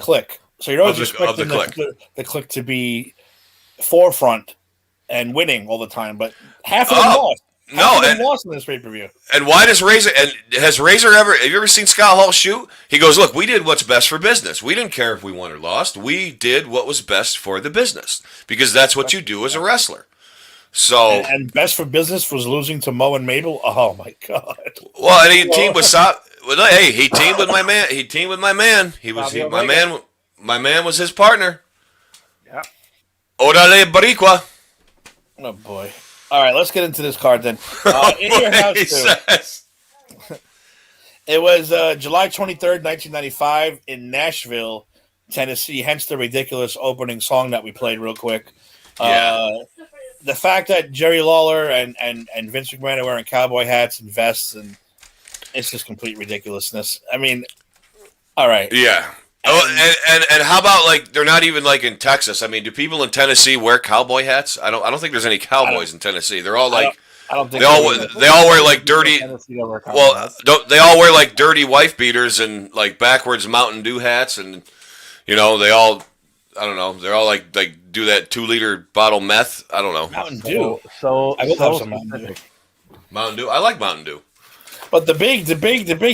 click. So you're always expecting the click to be forefront and winning all the time, but half of them lost. Half of them lost in this pay-per-view. And why does Razor? And has Razor ever? Have you ever seen Scott Hall shoot? He goes, "Look, we did what's best for business. We didn't care if we won or lost. We did what was best for the business because that's what you do as a wrestler." So and best for business was losing to Mo and Mabel. Oh my god! Well, and he teamed with Hey, he teamed with my man. He teamed with my man. My man. My man was his partner. Yeah. Orale Baricua. Oh boy! All right, let's get into this card then. In Your House too. It was July 23rd, 1995, in Nashville, Tennessee. Hence the ridiculous opening song that we played real quick. Yeah. The fact that Jerry Lawler and Vince McMahon are wearing cowboy hats and vests, and it's just complete ridiculousness. I mean, all right. Yeah. And how about like they're not even like in Texas? I mean, do people in Tennessee wear cowboy hats? I don't think there's any cowboys in Tennessee. They're all like I don't think they all wear like dirty. Well, they all wear like dirty wife beaters and like backwards Mountain Dew hats, and you know they all. I don't know. They're all like do that 2-liter bottle meth. I don't know. Mountain Dew. So I will have some Mountain Dew. Mountain Dew. I like Mountain Dew. But the big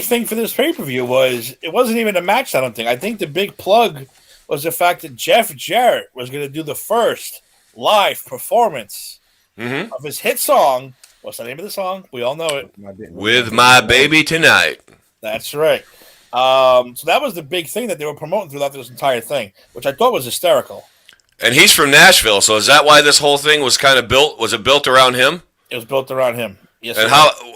thing for this pay-per-view was it wasn't even a match. I don't think. I think the big plug was the fact that Jeff Jarrett was going to do the first live performance of his hit song. What's the name of the song? We all know it. With My Baby Tonight. That's right. So that was the big thing that they were promoting throughout this entire thing, which I thought was hysterical. And he's from Nashville, so is that why this whole thing was kind of built? Was it built around him? It was built around him. Yes.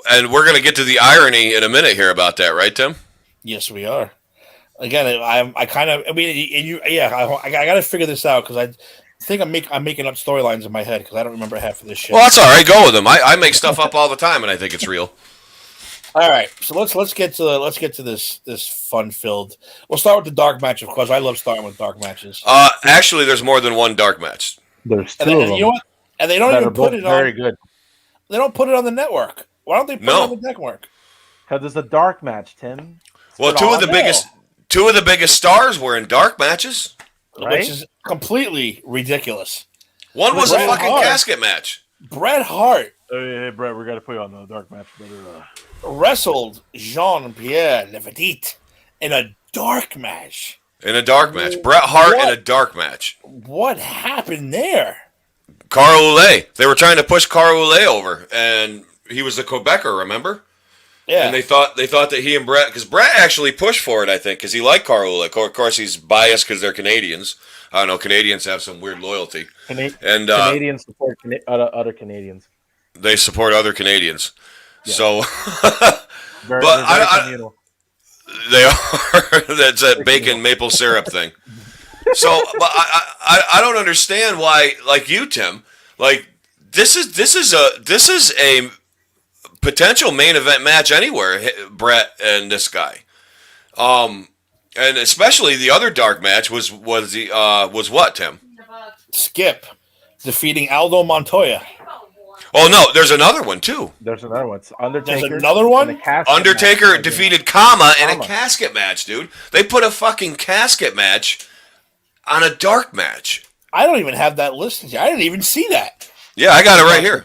And we're going to get to the irony in a minute here about that, right, Tim? Yes, we are. Again, I got to figure this out because I think I'm making up storylines in my head because I don't remember half of this shit. Well, that's all right. Go with them. I make stuff up all the time, and I think it's real. All right, so let's get to this fun filled. We'll start with the dark match, of course. I love starting with dark matches. Actually, there's more than one dark match. There's two of them. You know what? And they don't even put it on. Very good. They don't put it on the network. Why don't they put it on the network? Because it's a dark match, Tim. Well, two of the biggest stars were in dark matches, right? Which is completely ridiculous. One was a fucking casket match. Bret Hart. Hey, Bret, we got to put you on the dark match, brother. Wrestled Jean-Pierre Levedite in a dark match. Bret Hart in a dark match. What happened there? Carl Ouellet. They were trying to push Carl Ouellet over, and he was the Quebecer, remember? Yeah. And they thought that he and Bret, because Bret actually pushed for it, I think, because he liked Carl Ouellet. Of course, he's biased because they're Canadians. I don't know. Canadians have some weird loyalty. Canadians support other Canadians. They support other Canadians. Yeah. So, very they are. That's that bacon maple syrup thing. So, but I don't understand why, like you, Tim, like this is a potential main event match anywhere. Bret and this guy, and especially the other dark match was what, Tim? Skip defeating Aldo Montoya. Oh no, there's another one too. There's another one. It's Undertaker. There's another one. Undertaker defeated Kama in a casket match, dude. They put a fucking casket match on a dark match. I don't even have that listed here. I didn't even see that. Yeah, I got it right here.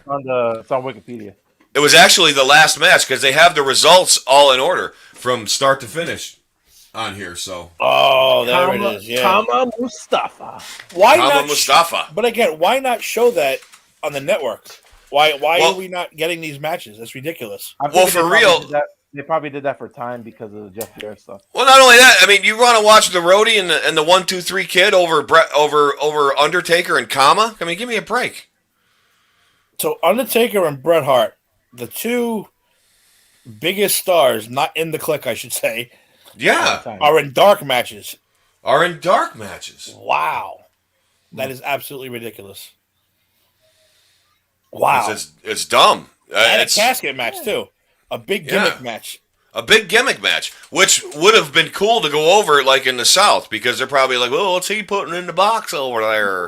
It's on Wikipedia. It was actually the last match because they have the results all in order from start to finish on here. So. Oh, there it is. Yeah. Kama Mustafa. Mustafa. But again, why not show that on the network? Why are we not getting these matches? That's ridiculous. Well, for real. They probably did that for time because of the Jeff Jarrett stuff. Well, not only that, I mean, you want to watch the Roadie and the 1, 2, 3 Kid over Undertaker and Kama? I mean, give me a break. So Undertaker and Bret Hart, the two biggest stars, not in the clique, I should say. Yeah, are in dark matches. Wow, that is absolutely ridiculous. Wow, it's dumb. And a casket match too. A big gimmick match. A big gimmick match, which would have been cool to go over like in the South, because they're probably like, well, what's he putting in the box over there?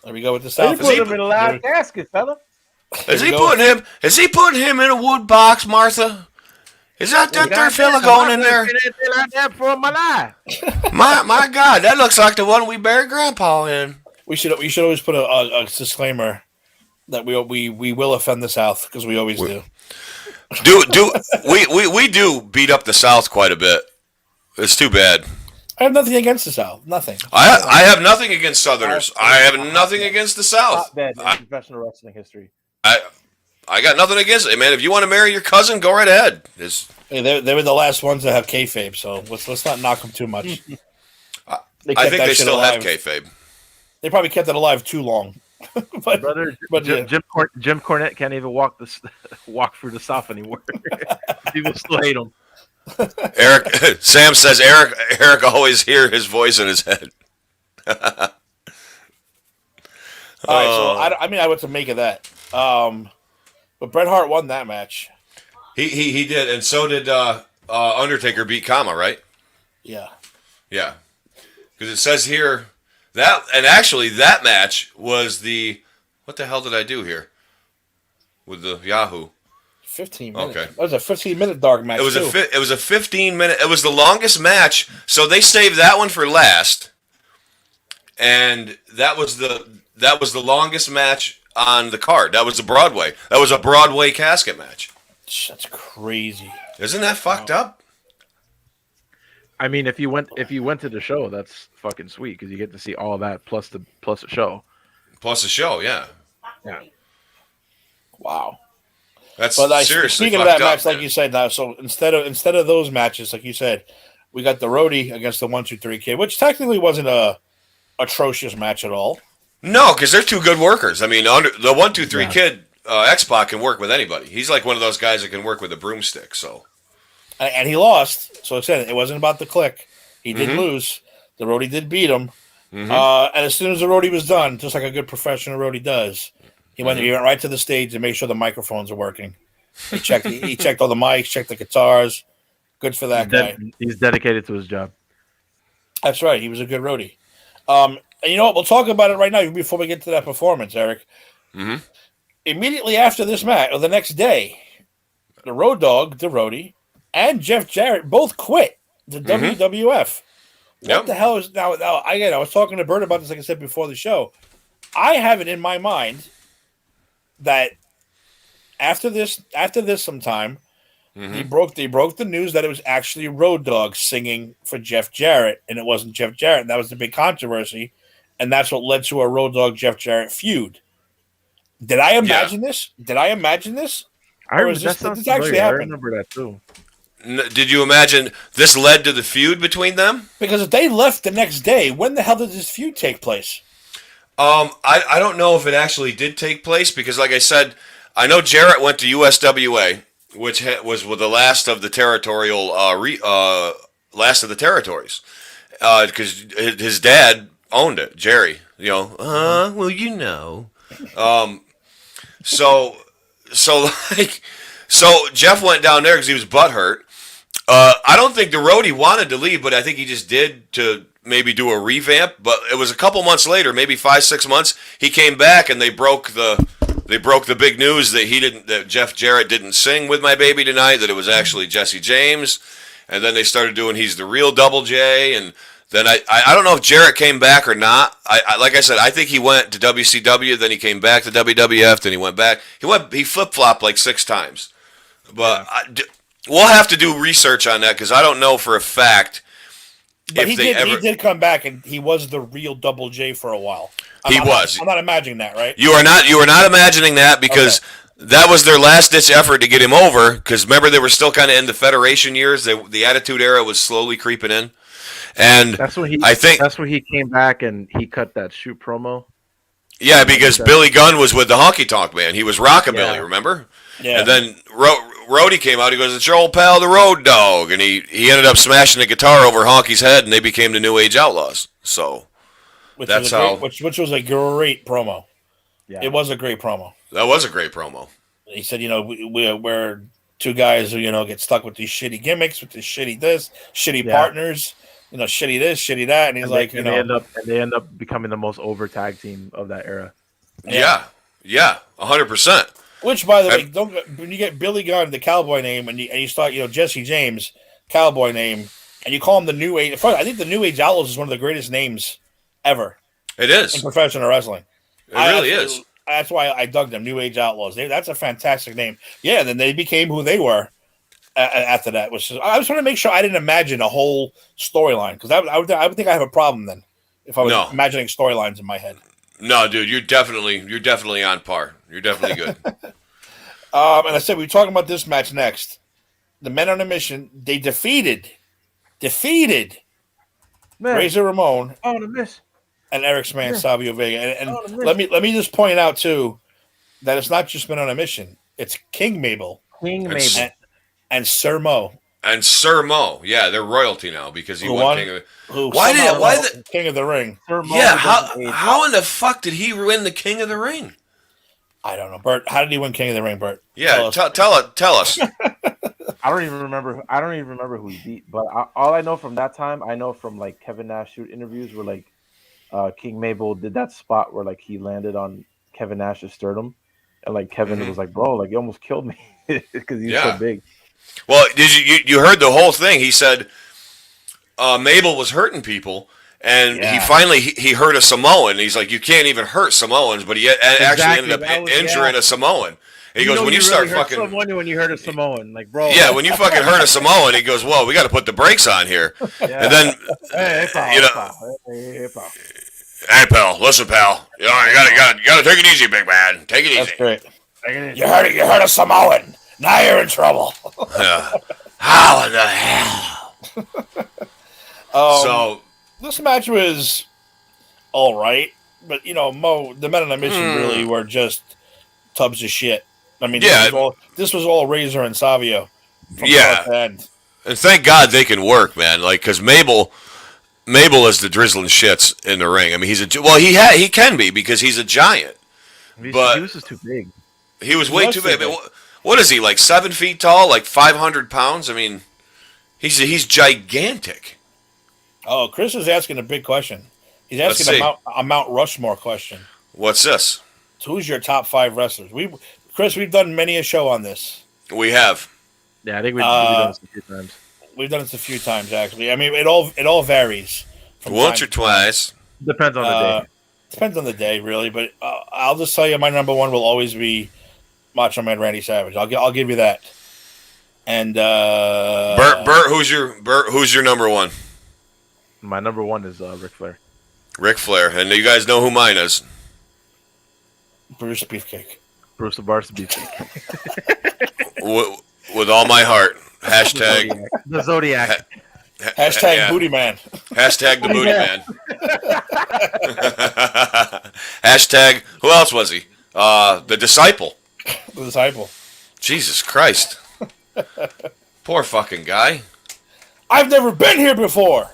There we go with the South. He put him in a live casket, fella. Is he putting him in a wood box, Martha? Is that third fella going in there? Like that for my life. my God, that looks like the one we buried Grandpa in. We should always put a disclaimer that we will offend the South, because we always do. We do beat up the South quite a bit. It's too bad. I have nothing against the South. Nothing. I have nothing against Southerners. I have nothing against the South. Not bad in professional wrestling history. I got nothing against it, man. If you want to marry your cousin, go right ahead. Hey, they were the last ones to have kayfabe, so let's not knock them too much. I think they still have kayfabe. They probably kept it alive too long. but Jim Cornette can't even walk through the South anymore. People still hate him. Sam says Eric always hear his voice in his head. All right, so I mean, I would to make of that. But Bret Hart won that match. He did, and so did Undertaker beat Kama, right? Yeah. Yeah. Because it says here that match was the, what the hell did I do here with the Yahoo? 15 minutes. Okay. That was a 15-minute dark match. It was a 15-minute. It was the longest match, so they saved that one for last. And that was the longest match on the card. That was the Broadway. That was a Broadway casket match. That's crazy. Isn't that fucked up? I mean, if you went to the show, that's fucking sweet, because you get to see all that plus the show. Plus the show, yeah. Yeah. Wow. That's seriously speaking of that match, like you said, now, so instead of those matches, like you said, we got the Roadie against the 1, 2, 3 Kid, which technically wasn't a atrocious match at all. No, because they're two good workers. I mean, the 1-2-3 kid, X-Pac can work with anybody. He's like one of those guys that can work with a broomstick. So, and he lost. So I said it wasn't about the click. He did lose. The roadie did beat him. And as soon as the roadie was done, just like a good professional roadie does, he went right to the stage to make sure the microphones are working. He checked all the mics, checked the guitars. Good for that guy. He's dedicated to his job. That's right. He was a good roadie. And you know what? We'll talk about it right now before we get to that performance, Eric. Immediately after this match, or the next day, the Road Dogg, the roadie, and Jeff Jarrett both quit the WWF. What the hell is now? Again, I was talking to Bert about this, like I said before the show. I have it in my mind that after this sometime, they broke the news that it was actually Road Dogg singing for Jeff Jarrett, and it wasn't Jeff Jarrett. And that was the big controversy, and that's what led to a Road Dogg Jeff Jarrett feud. Did I imagine this? Did I imagine this? This actually happened? I remember that too. Did you imagine this led to the feud between them? Because if they left the next day, when the hell did this feud take place? I don't know if it actually did take place because, like I said, I know Jarrett went to USWA, which was with the last of the territorial last of the territories, because his dad owned it, Jerry. Well, So Jeff went down there because he was butthurt. I don't think the roadie wanted to leave, but I think he just did to maybe do a revamp. But it was a couple months later, maybe 5-6 months, he came back and they broke the big news that Jeff Jarrett didn't sing with My Baby Tonight, that it was actually Jesse James. And then they started doing He's the Real Double J. And then I don't know if Jarrett came back or not. Like I said, I think he went to WCW, then he came back to WWF, then he went back. He flip-flopped like 6 times. But we'll have to do research on that because I don't know for a fact. But he did come back, and he was the real Double J for a while. I'm not imagining that, right? You are not imagining that because that was their last ditch effort to get him over. Because remember, they were still kind of in the Federation years. The Attitude Era was slowly creeping in, and that's when he came back and he cut that shoot promo. Yeah, because Billy Gunn was with the Honky Tonk Man. He was Rockabilly, remember? Yeah. And then Rhodey came out. He goes, "It's your old pal, the Road Dogg," and he ended up smashing the guitar over Honky's head, and they became the New Age Outlaws. So which was a great promo. Yeah, it was a great promo. That was a great promo. He said, we're two guys who get stuck with these shitty gimmicks, with this shitty partners. Shitty this, shitty that, and he's they end up becoming the most over tag team of that era. Yeah, 100%. Which, by the way, when you get Billy Gunn, the cowboy name, and you start, Jesse James, cowboy name, and you call him the New Age. I think the New Age Outlaws is one of the greatest names ever. It is in professional wrestling. It really is. That's why I dug them, New Age Outlaws. That's a fantastic name. Yeah, and then they became who they were after that. I was trying to make sure I didn't imagine a whole storyline because I would think I have a problem then if I was imagining storylines in my head. No, dude, you're definitely on par. You're definitely good. And I said we're talking about this match next. The Men on a Mission, they defeated Razor Ramon and Eric Sman, Savio Vega. And let me just point out too that it's not just Men on a Mission. It's King Mabel. And Sir Mo. And Sir Mo, yeah, they're royalty now because he won King of the King of the Ring? Yeah, how in the fuck did he win the King of the Ring? I don't know, Bert. How did he win King of the Ring, Bert? Yeah, tell us. I don't even remember who he beat. But all I know from that time, I know from like Kevin Nash shoot interviews where like King Mabel did that spot where like he landed on Kevin Nash's sternum, and like Kevin was like, "Bro, like you almost killed me," because he's so big. Well, did you heard the whole thing? He said Mabel was hurting people, and he finally hurt a Samoan. He's like, you can't even hurt Samoans, but he actually ended up injuring a Samoan. And he goes, when you start really fucking someone when you hurt a Samoan, like bro. Yeah, when you fucking hurt a Samoan, he goes, whoa, we got to put the brakes on here. Yeah. And then hey, pal, listen, pal, you gotta take it easy, big man. Take it easy. That's great. You hurt a Samoan. Now you're in trouble. How in the hell? So this match was all right, but Mo, the men on a mission really were just tubs of shit. I mean, this was all Razor and Savio from start to end. And thank God they can work, man. Like, because Mabel is the drizzling shits in the ring. I mean, he can be because he's a giant. But he was just too big. He was way too big. I mean, what is he, like 7 feet tall, like 500 pounds? I mean, he's gigantic. Oh, Chris is asking a big question. He's asking a Mount Rushmore question. What's this? Who's your top 5 wrestlers? Chris, we've done many a show on this. We have. Yeah, I think we've done this a few times. We've done this a few times, actually. I mean, it all varies. Once or twice. Depends on the day. Depends on the day, really. But I'll just tell you, my number one will always be Macho Man Randy Savage. I'll give you that. And Bert, who's your number one? My number one is Ric Flair. Ric Flair, and you guys know who mine is. Bruce Beefcake. Bruce the Barca Beefcake. With all my heart. Hashtag the Zodiac. Hashtag Booty Man. Hashtag the Booty Man. Hashtag who else was he? The Disciple. The Disciple. Jesus Christ. Poor fucking guy. I've never been here before.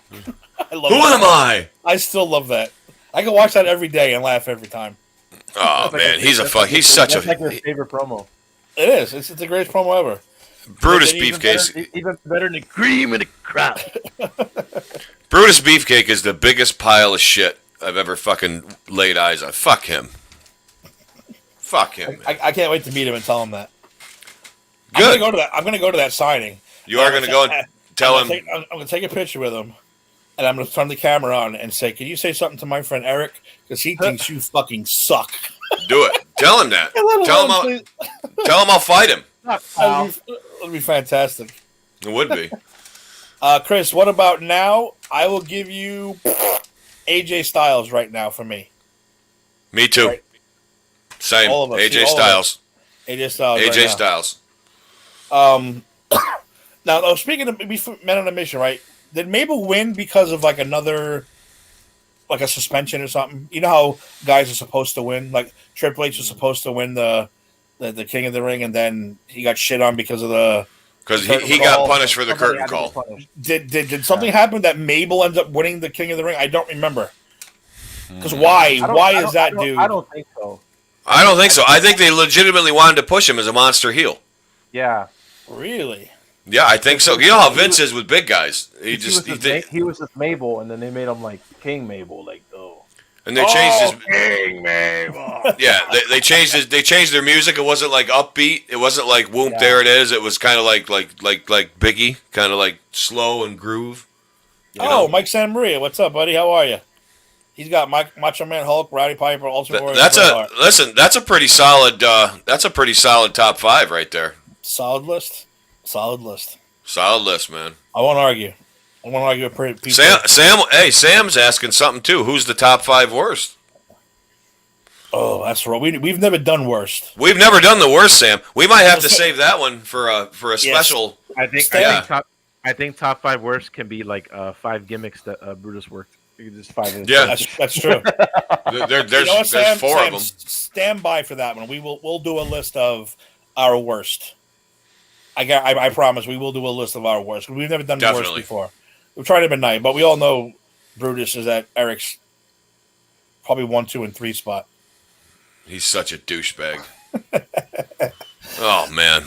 Who am I? I still love that. I can watch that every day and laugh every time. Oh man, he's such a like your favorite promo. It is. It's the greatest promo ever. Brutus Beefcake. Even better than cream in the crowd. Brutus Beefcake is the biggest pile of shit I've ever fucking laid eyes on. Fuck him. Fuck him. I can't wait to meet him and tell him that. Good. I'm going to go to that signing. You are going to go and tell him. I'm going to take a picture with him, and I'm going to turn the camera on and say, "Can you say something to my friend Eric? Because he thinks you fucking suck." Do it. Tell him that. Tell him I'll fight him. That'd be fantastic. It would be. Chris, what about now? I will give you AJ Styles right now for me. Me too. Right. Same. AJ Styles. AJ Styles. AJ right Styles. Now, speaking of men on a mission, right? Did Mabel win because of like a suspension or something? You know how guys are supposed to win? Like Triple H was supposed to win the King of the Ring, and then he got shit on because he got punished for the curtain call. Did something happen that Mabel ends up winning the King of the Ring? I don't remember. Because why? Why is that dude? I don't think so. I don't think so. I think they legitimately wanted to push him as a monster heel. Yeah. Really? Yeah, I think so. You know how Vince is with big guys. He was just Mabel, and then they made him like King Mabel, like And they changed his King Mabel. Yeah, they changed They changed their music. It wasn't like upbeat. It wasn't like whoop. Yeah. There it is. It was kind of like Biggie, kind of like slow and groove. You know? Mike Santa Maria, what's up, buddy? How are you? He's got Macho Man Hulk, Rowdy Piper, Ultimate Warrior. That's a pretty solid. That's a pretty solid top 5 right there. Solid list, man. I won't argue. A pretty Sam's asking something too. Who's the top 5 worst? Oh, that's right. We've never done worst. We've never done the worst, Sam. We might have to save that one for a special. I think top 5 worst can be like 5 gimmicks that Brutus worked. You can just 5. Yeah, that's true. There's 4 of them. Stand by for that one. We'll do a list of our worst. I promise we will do a list of our worst. We've never done the worst before. We've tried it at night, but we all know Brutus is at Eric's probably 1, 2, and 3 spot. He's such a douchebag. Oh man!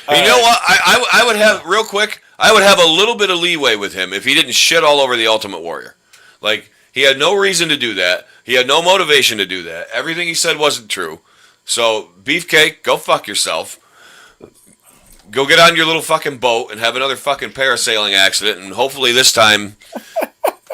You know what? I would have real quick. I would have a little bit of leeway with him if he didn't shit all over the Ultimate Warrior. Like he had no reason to do that. He had no motivation to do that. Everything he said wasn't true. So Beefcake, go fuck yourself. Go get on your little fucking boat and have another fucking parasailing accident, and hopefully this time,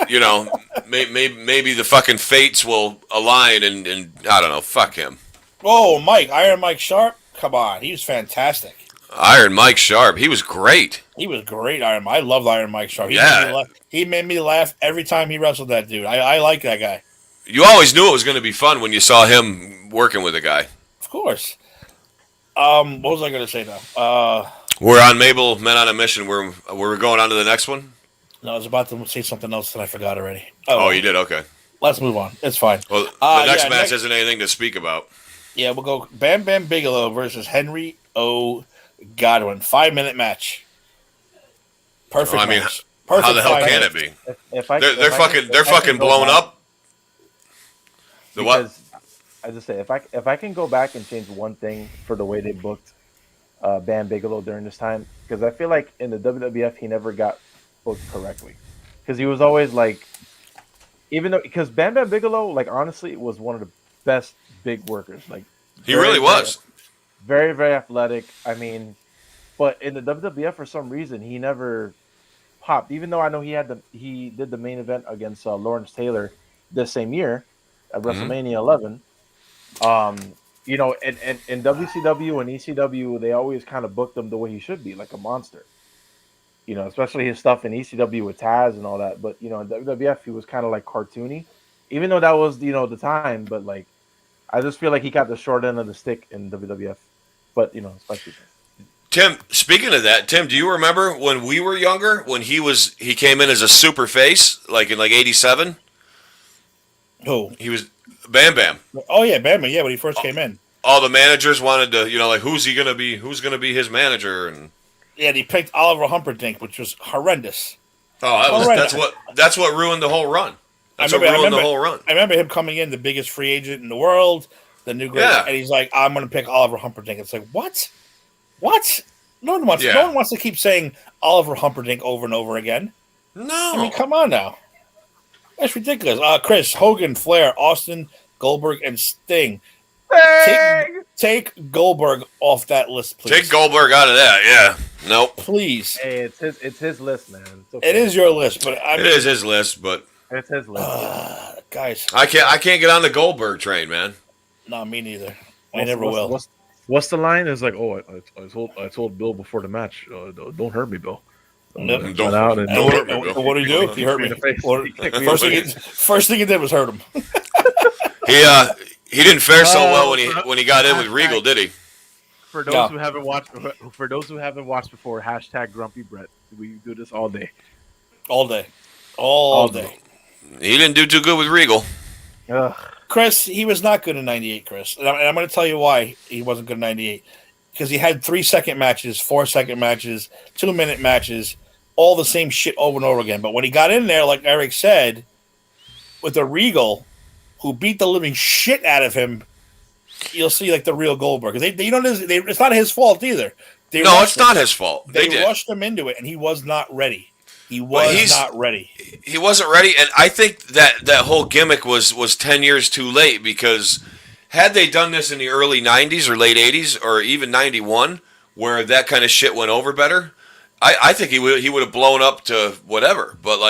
maybe the fucking fates will align, and I don't know, fuck him. Oh, Iron Mike Sharp, come on, he was fantastic. Iron Mike Sharp, he was great. He was great, I loved Iron Mike Sharp. He made me laugh every time he wrestled that dude. I like that guy. You always knew it was going to be fun when you saw him working with a guy. Of course. What was I going to say now? We're on Mabel, Men on a Mission. We're going on to the next one? No, I was about to say something else that I forgot already. Oh, you did? Okay. Let's move on. It's fine. Well, the next match isn't anything to speak about. Yeah, we'll go Bam Bam Bigelow versus Henry O. Godwin. 5-minute match. Perfect. Match. Perfect. How the hell can it be? They're fucking blown up. The what? I just say if I can go back and change one thing for the way they booked Bam Bigelow during this time, because I feel like in the WWF he never got booked correctly, because he was always like, because Bam Bam Bigelow, like, honestly, was one of the best big workers. Like, he really was very, very athletic. I mean, but in the WWF for some reason he never popped. Even though I know he did the main event against Lawrence Taylor this same year at WrestleMania 11. And in WCW and ECW, they always kind of booked him the way he should be, like a monster. Especially his stuff in ECW with Taz and all that. But, in WWF, he was kind of like cartoony, even though that was, the time. But, like, I just feel like he got the short end of the stick in WWF. But, especially. Tim, speaking of that, Tim, do you remember when we were younger, when he came in as a super face, like in like 87? Who? He was Bam Bam. Oh, yeah, Bam Bam, yeah, when he first came in. All the managers wanted to, like, who's going to be his manager? And yeah, he picked Oliver Humperdinck, which was horrendous. Oh, that's what ruined the whole run. That's what ruined the whole run. I remember him coming in, the biggest free agent in the world, the new great, and he's like, I'm going to pick Oliver Humperdinck. It's like, what? No one wants to keep saying Oliver Humperdinck over and over again. No. I mean, come on now. That's ridiculous. Chris, Hogan, Flair, Austin, Goldberg, and Sting. Take Goldberg off that list, please. Take Goldberg out of that, yeah. Nope. Please. Hey, it's his list, man. Okay. It is your list, but it is his list, but it's his list. Guys, I can't get on the Goldberg train, man. No, me neither. I never will. What's the line? It's like, I told Bill before the match, don't hurt me, Bill. Nope. Don't hurt me, Bill. What did he do? He hurt me. First thing he did was hurt him. He didn't fare so well when he got in with Regal, did he? For those who haven't watched before, hashtag Grumpy Brett. We do this all day. All day. He didn't do too good with Regal. Chris, he was not good in 98, Chris. And I'm going to tell you why he wasn't good in 98. Because he had 3-second matches, 4-second matches, 2-minute matches, all the same shit over and over again. But when he got in there, like Eric said, with the Regal, who beat the living shit out of him, you'll see like the real Goldberg. It's not his fault either. It's not his fault. They rushed him into it, and he was not ready. He wasn't ready, and I think that whole gimmick was 10 years too late, because had they done this in the early 90s or late 80s or even 91, where that kind of shit went over better, I think he would have blown up to whatever. But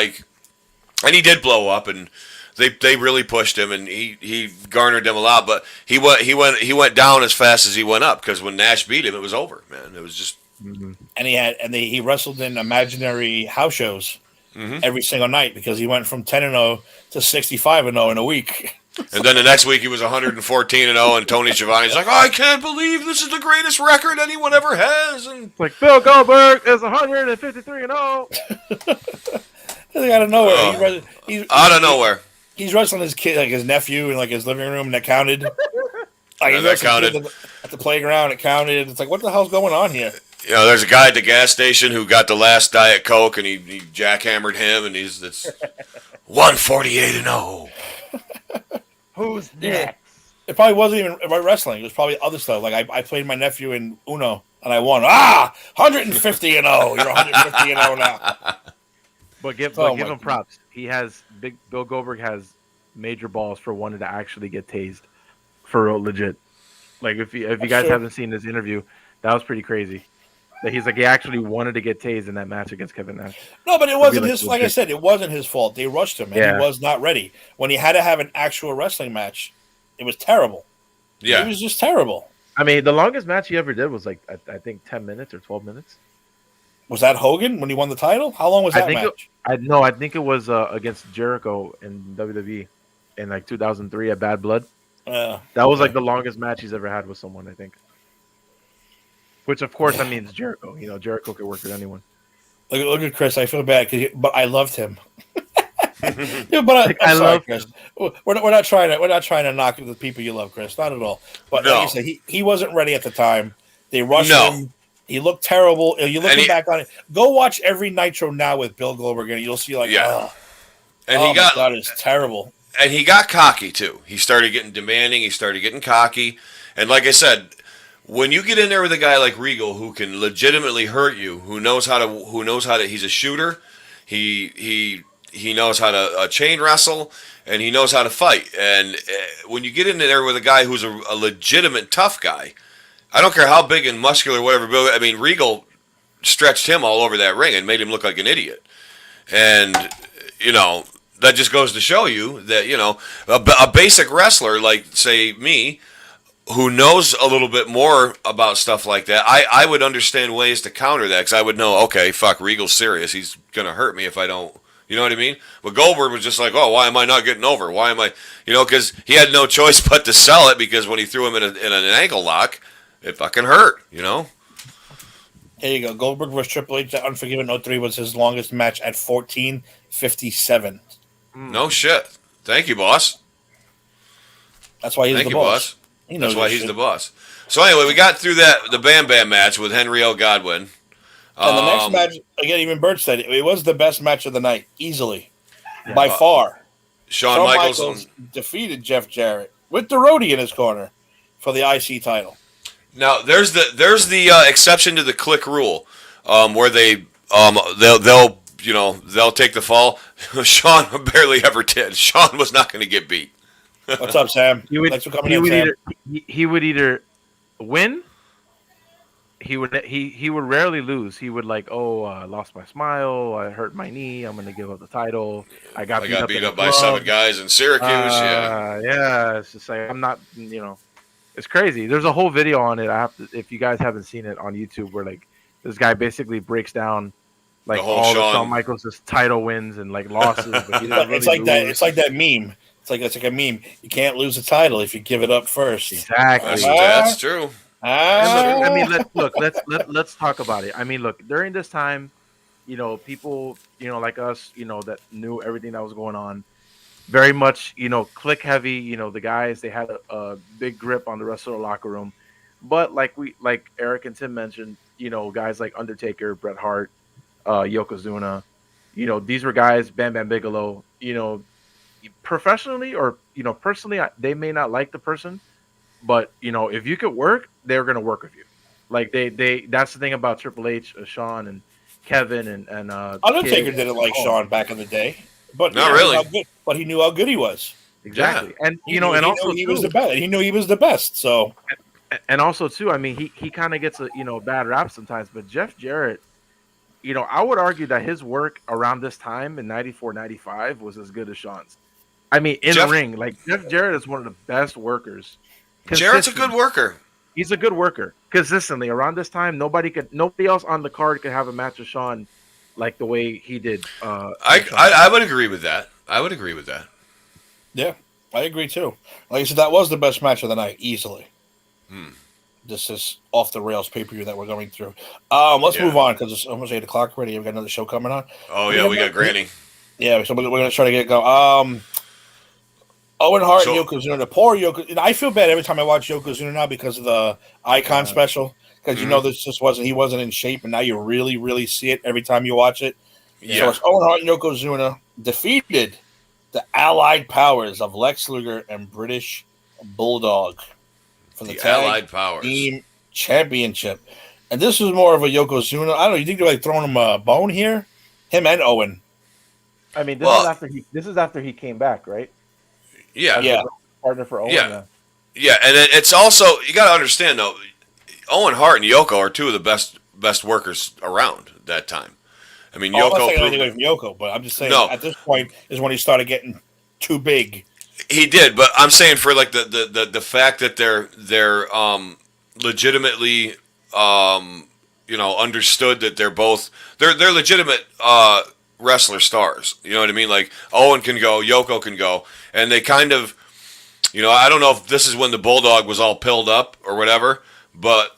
and he did blow up, and they really pushed him, and he garnered them a lot. But he went down as fast as he went up, because when Nash beat him, it was over, man. It was just. Mm-hmm. And he wrestled in imaginary house shows every single night, because he went from 10-0 to 65-0 in a week. And then the next week he was 114-0, and Tony Schiavone's like, I can't believe this is the greatest record anyone ever has. And like, Bill Goldberg is 153-0. Out of nowhere. Out of nowhere. He's wrestling his kid, like his nephew, in like his living room, and that counted. That counted. At the playground, it counted. It's like, what the hell's going on here? There's a guy at the gas station who got the last Diet Coke, and he jackhammered him, and it's 148-0. Who's next? It probably wasn't even about wrestling. It was probably other stuff. Like I played my nephew in Uno, and I won. 150-0. You're 150-0 now. But give him props. Bill Goldberg has major balls for wanting to actually get tased, for real, legit. Like if you guys haven't seen this interview, that was pretty crazy. That he's like, he actually wanted to get tased in that match against Kevin Nash. No, but it wasn't his. Like I said, it wasn't his fault. They rushed him, and he was not ready. When he had to have an actual wrestling match, it was terrible. Yeah, it was just terrible. I mean, the longest match he ever did was like I think 10 minutes or 12 minutes. Was that Hogan when he won the title? How long was that match? I think it was against Jericho in WWE in like 2003 at Bad Blood. That was like the longest match he's ever had with someone, I think. Which, of course, means Jericho. Jericho could work with anyone. Look at Chris. I feel bad, but I loved him. Yeah, but Like, I'm I sorry, love Chris. him. We're not trying to knock the people you love, Chris. Not at all. But like you No, said, he wasn't ready at the time. They rushed no, him. He looked terrible. You and looking back on it, go watch every Nitro now with Bill Goldberg, and you'll see like, yeah, and oh my god, it's terrible. he got cocky too. He started getting demanding. He started getting cocky, and like I said, when you get in there with a guy like Regal who can legitimately hurt you, who knows how to, he's a shooter. He knows how to chain wrestle, and he knows how to fight. And when you get in there with a guy who's a legitimate tough guy, I don't care how big and muscular, whatever. I mean, Regal stretched him all over that ring and made him look like an idiot. And that just goes to show you that a basic wrestler like say me, who knows a little bit more about stuff like that, I would understand ways to counter that because I would know, okay, fuck, Regal's serious. He's gonna hurt me if I don't. You know what I mean? But Goldberg was just like, oh, why am I not getting over? Why am I, because he had no choice but to sell it because when he threw him in an ankle lock, it fucking hurt. There you go. Goldberg vs. Triple H at Unforgiven '03 was his longest match at 14:57. No shit. Thank you, boss. That's why he's the boss. That's why he's the boss. So anyway, we got through the Bam Bam match with Henry L. Godwin. And the next match, again, even Bert said it was the best match of the night, easily, by far. Shawn Michaels defeated Jeff Jarrett with the roadie in his corner for the IC title. Now there's the exception to the click rule, where they'll take the fall. Shawn barely ever did. Shawn was not going to get beat. What's up, Sam? He would either win. He would rarely lose. He would I lost my smile. I hurt my knee. I'm going to give up the title. I got beat up by 7 guys in Syracuse. Yeah. It's just like I'm not. It's crazy. There's a whole video on it. If you guys haven't seen it on YouTube, where this guy basically breaks down all the Shawn Michaels' title wins and losses. But he it's like that. It's like that meme. It's like a meme. You can't lose a title if you give it up first. Exactly. That's true. I mean, let's talk about it. I mean, look, during this time, people, like us, that knew everything that was going on, very much, click heavy. The guys, they had a big grip on the rest of the locker room. But like Eric and Tim mentioned, guys like Undertaker, Bret Hart, Yokozuna, these were guys, Bam Bam Bigelow, professionally or personally, they may not like the person, but if you could work, they're gonna work with you. They that's the thing about Triple H, Shawn, and Kevin and Undertaker didn't like Shawn back in the day, but not really. But he knew how good he was. Exactly, yeah. And and also he was the best. He knew he was the best. So, and also too, I mean, he kind of gets a bad rap sometimes, but Jeff Jarrett, I would argue that his work around this time in 94, 95 was as good as Shawn's. I mean, in the ring, Jeff Jarrett is one of the best workers. Jarrett's a good worker. He's a good worker. Consistently around this time, nobody else on the card could have a match with Shawn like the way he did. I would agree with that. Yeah, I agree too. Like I said, that was the best match of the night, easily. This is off the rails pay-per-view that we're going through. Let's move on because it's almost 8 o'clock already. We've got another show coming on. Oh yeah, we got Granny. Yeah, so we're going to try to get it going. Owen Hart and Yokozuna. Poor Yokozuna. I feel bad every time I watch Yokozuna now because of the Icon special. Because he wasn't in shape, and now you really, really see it every time you watch it. Yeah. So it's Owen Hart and Yokozuna defeated the Allied Powers of Lex Luger and British Bulldog for the Allied Powers Team Championship. And this was more of a Yokozuna. I don't know. You think they're throwing him a bone here? Him and Owen. I mean, this is after he came back, right? Yeah. Partner for Owen. Yeah. And it's also, you got to understand though, Owen Hart and Yoko are two of the best workers around that time. I mean, Yoko. I'm not saying anything away from Yoko, but I'm just saying at this point is when he started getting too big. He did, but I'm saying for the fact that they're legitimately understood that they're legitimate wrestler stars. You know what I mean? Like Owen can go, Yoko can go, and they kind of, I don't know if this is when the Bulldog was all pilled up or whatever, but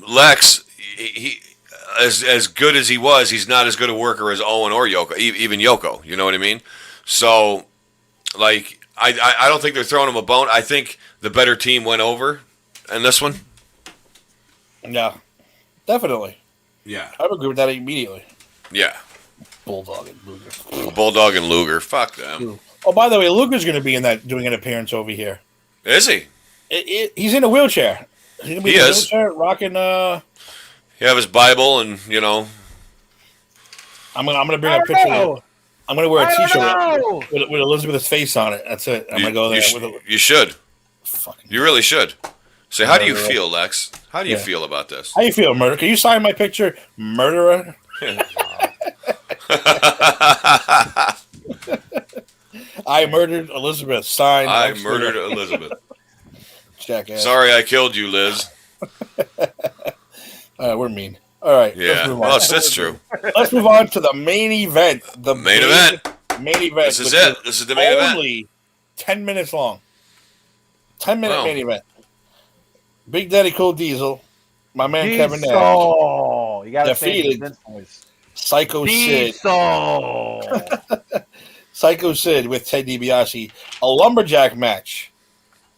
Lex, he as good as he was, he's not as good a worker as Owen or Yoko, even Yoko. You know what I mean? So, like, I don't think they're throwing him a bone. I think the better team went over in this one. Yeah, definitely. Yeah. I would agree with that immediately. Yeah. Bulldog and Luger. Bulldog and Luger. Fuck them. Oh, by the way, Luger's going to be in that doing an appearance over here. Is he? He's in a wheelchair. He's going to be in a wheelchair, rocking. He have his Bible, and you know. I'm gonna bring a picture. I'm gonna wear a T-shirt with Elizabeth's face on it. That's it. I'm gonna go there. You should. Fucking you really should. Say, how do you feel, Lex? How do you feel about this? How do you feel, murder? Can you sign my picture, murderer? I murdered Elizabeth. Signed. I murdered Elizabeth. Jackass. Sorry, I killed you, Liz. We're mean. All right. Yeah. Well, that's true. Let's move on to the main event. The main event. Main event. This is it. This is the main event. Only 10 minutes long. 10-minute main event. Big Daddy Cool Diesel, my man Kevin Nash. Oh, you got to defeated Psycho Sid. Psycho Sid with Ted DiBiase. A lumberjack match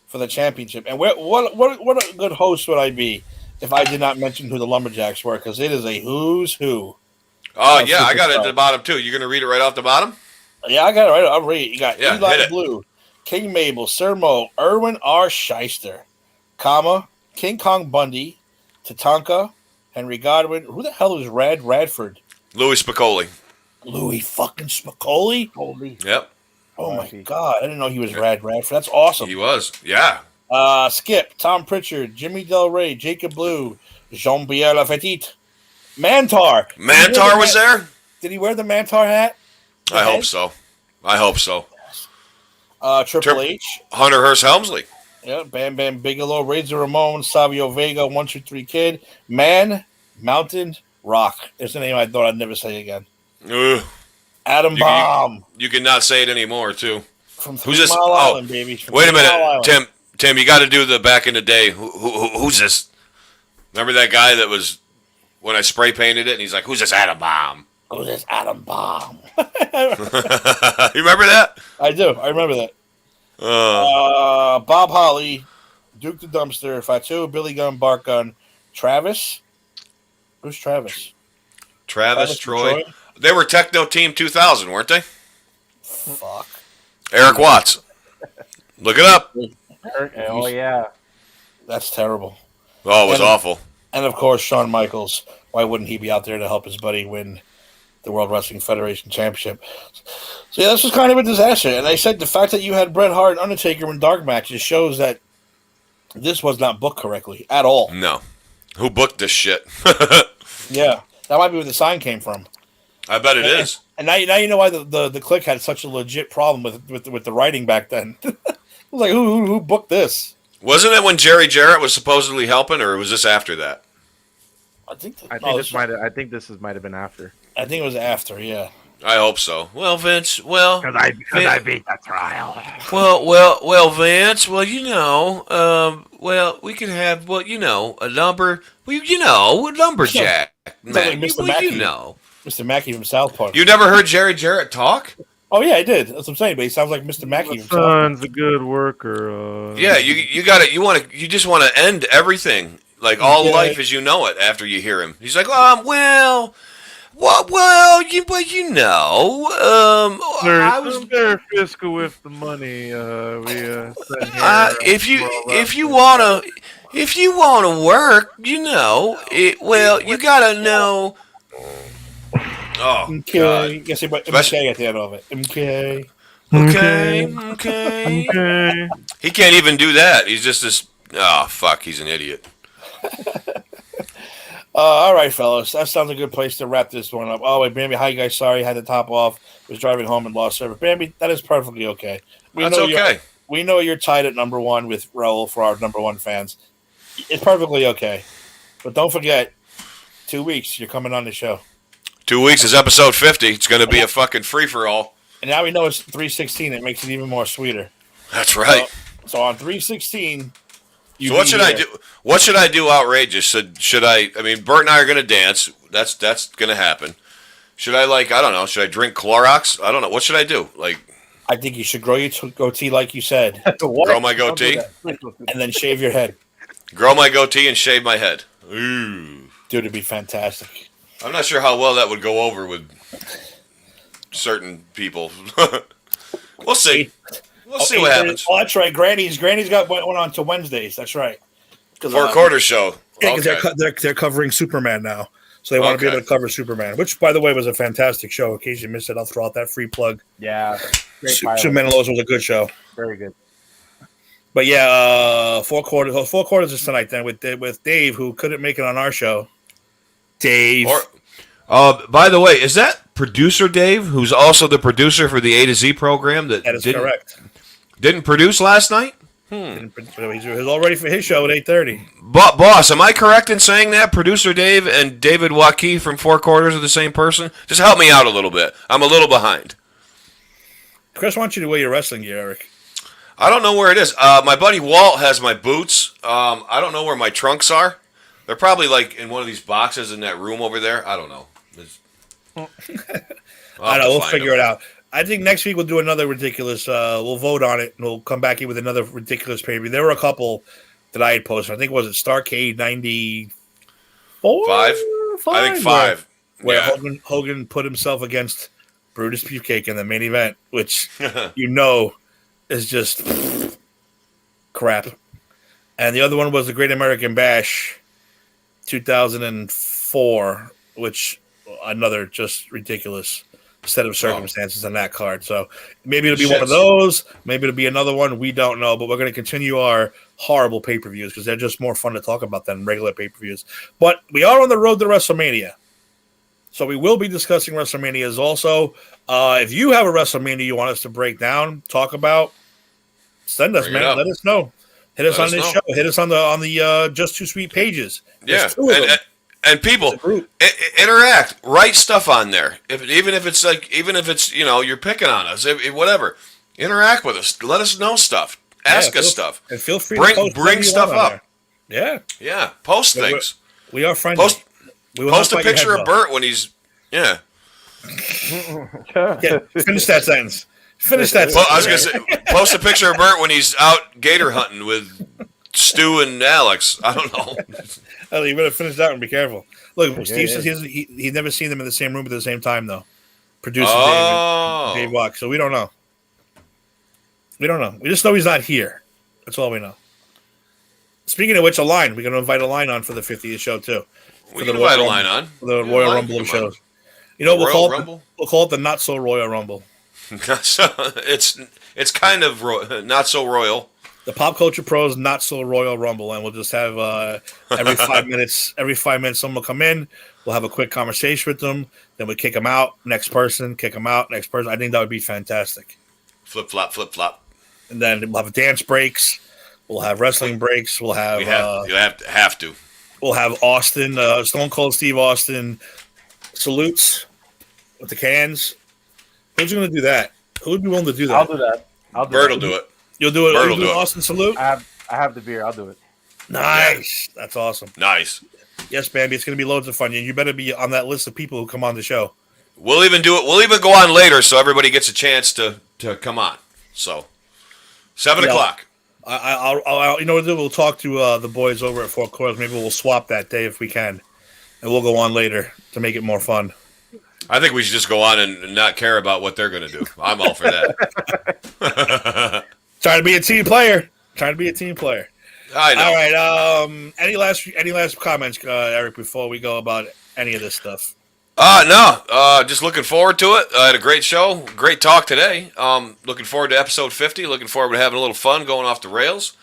for the championship. And what a good host would I be if I did not mention who the lumberjacks were, because it is a who's who. Oh, yeah, I got it at the bottom, too. You're going to read it right off the bottom? Yeah, I got it right. I'll read it. You got Eli Blue, King Mabel, Sir Mo, Erwin R. Shyster, King Kong Bundy, Tatanka, Henry Godwin. Who the hell is Radford? Louis Spicoli. Louis fucking Spicoli? Holy. Yep. Oh, my God. I didn't know he was Radford. That's awesome. He was. Yeah. Skip, Tom Pritchard, Jimmy Del Rey, Jacob Blue, Jean-Pierre Lafitte, Mantar. Mantar was there? Did he wear the Mantar hat? I hope so. Triple H. Hunter Hearst Helmsley. Yeah, Bam Bam Bigelow, Razor Ramon, Savio Vega, 123 Kid, Man, Mountain, Rock. There's a name I thought I'd never say again. Ugh. Adam Bomb. You cannot say it anymore, too. From Who's this? Island, baby. Wait a minute, Tim. You got to do the back in the day. Who's this? Remember that guy that was when I spray painted it, and he's like, "Who's this Adam Bomb?" Who's this Adam Bomb? You remember that? I do. I remember that. Bob Holly, Duke the Dumpster, Fatu, Billy Gunn, Bart Gunn, Travis. Who's Travis? Travis Troy. They were Techno Team 2000, weren't they? Fuck. Eric Watts. Look it up. Oh, yeah. That's terrible. Oh, it was awful. And, of course, Shawn Michaels. Why wouldn't he be out there to help his buddy win the World Wrestling Federation Championship? So, yeah, this was kind of a disaster. And I said the fact that you had Bret Hart and Undertaker in dark matches shows that this was not booked correctly at all. No. Who booked this shit? Yeah. That might be where the sign came from. I bet it is. And now you know why the Click had such a legit problem with the writing back then. It was like, who booked this? Wasn't it when Jerry Jarrett was supposedly helping, or was this after that? I think this might have been after. I think it was after, yeah. I hope so. Well, Vince, because I beat the trial. Well, Vince, we could have, a lumber, a lumberjack. Man, like Mr. Mackey, Mr. Mackey from South Park. You never heard Jerry Jarrett talk? Oh yeah, I did. That's what I'm saying. But he sounds like Mr. Mackey. My son's a good worker. Yeah, you just want to end everything, like all life as you know it. After you hear him, he's like, I was there fiscal with the money. If you wanna work, you gotta know. Oh, okay. God. Yes, but MK at the end of it. MK. Okay. He can't even do that. He's just this. Oh, fuck. He's an idiot. All right, fellas. That sounds a good place to wrap this one up. Oh, wait, Bambi. Hi, guys. Sorry, I had the top off. Was driving home and lost service. Bambi, that is perfectly okay. That's okay. We know you're tied at number one with Raul for our number one fans. It's perfectly okay. But don't forget, 2 weeks, you're coming on the show. 2 weeks is episode 50. It's going to be a fucking free-for-all. And now we know it's 316. It makes it even more sweeter. That's right. So on 316, so what should I do? What should I do outrageous? Should I mean, Bert and I are going to dance. That's going to happen. Should I, I don't know, should I drink Clorox? I don't know. What should I do? I think you should grow your goatee like you said. Grow my goatee? And then shave your head. Grow my goatee and shave my head. Ooh. Dude, it'd be fantastic. I'm not sure how well that would go over with certain people. We'll see. We'll see what happens. Oh, that's right. Granny's went on to Wednesdays. That's right. Four Quarter show. Yeah, because they're covering Superman now. So they want to be able to cover Superman, which, by the way, was a fantastic show. In case you missed it, I'll throw out that free plug. Yeah. Superman and Lois was a good show. Very good. But yeah, Four Quarters is tonight then with Dave, who couldn't make it on our show. Dave. By the way, is that producer Dave, who's also the producer for the A to Z program that is correct. Didn't produce last night? He's all ready for his show at 8:30. But boss, am I correct in saying that producer Dave and David Waukee from Four Quarters are the same person? Just help me out a little bit. I'm a little behind. Chris wants you to wear your wrestling gear, Eric. I don't know where it is. My buddy Walt has my boots. I don't know where my trunks are. They're probably like in one of these boxes in that room over there. I don't know. I know. We'll figure it out. I think next week we'll do another ridiculous. We'll vote on it, and we'll come back in with another ridiculous pay-per-view. There were a couple that I had posted. I think was it Starrcade 94? I think 5. Where Hogan put himself against Brutus Beefcake in the main event, which is just crap. And the other one was the Great American Bash 2004, which another just ridiculous set of circumstances on that card. So maybe it'll be one of those. Maybe it'll be another one. We don't know. But we're going to continue our horrible pay-per-views because they're just more fun to talk about than regular pay-per-views. But we are on the road to WrestleMania. So we will be discussing WrestleManias also. If you have a WrestleMania you want us to break down, talk about, send us, man. Let us know. Hit us on this show. Hit us on the Just Too Sweet pages. Yeah. And people interact, write stuff on there. Even if it's you're picking on us, whatever. Interact with us. Let us know stuff. Ask us stuff. And feel free to bring stuff up. There. Yeah. Post things. We are friendly. Post a picture of Bert when he's finish that sentence. Finish that. Well, I was gonna say, post a picture of Bert when he's out gator hunting with Stu and Alex. I don't know. Oh, you better finish that one. Be careful. Look, Steve says he's never seen them in the same room at the same time, though. Producer Dave Walk. So we don't know. We don't know. We just know he's not here. That's all we know. Speaking of which, we're going to invite a line on for the 50th show too. We can invite a line on for the Royal Rumble of shows. We'll call it the Not So Royal Rumble. It's kind of not so royal. The Pop Culture Pros Not So Royal Rumble, and we'll just have every 5 minutes. Every 5 minutes, someone will come in. We'll have a quick conversation with them. Then we kick them out. Next person, kick them out. Next person. I think that would be fantastic. Flip flop. And then we'll have dance breaks. We'll have wrestling breaks. We'll have. You have to. We'll have Austin, Stone Cold Steve Austin salutes with the cans. Who's going to do that? Who would be willing to do that? I'll do that. Bert will do it. You'll do it. Bert will do Austin salute. I have the beer. I'll do it. Nice. Yeah. That's awesome. Nice. Yes, Bambi. It's going to be loads of fun. You better be on that list of people who come on the show. We'll even do it. We'll even go on later so everybody gets a chance to come on. So 7 o'clock. I'll we'll talk to the boys over at Four Quarters. Maybe we'll swap that day if we can, and we'll go on later to make it more fun. I think we should just go on and not care about what they're going to do. I'm all for that. Trying to be a team player. I know. All right. Any last comments, Eric, before we go about any of this stuff? No. Just looking forward to it. I had a great show. Great talk today. Looking forward to episode 50. Looking forward to having a little fun going off the rails.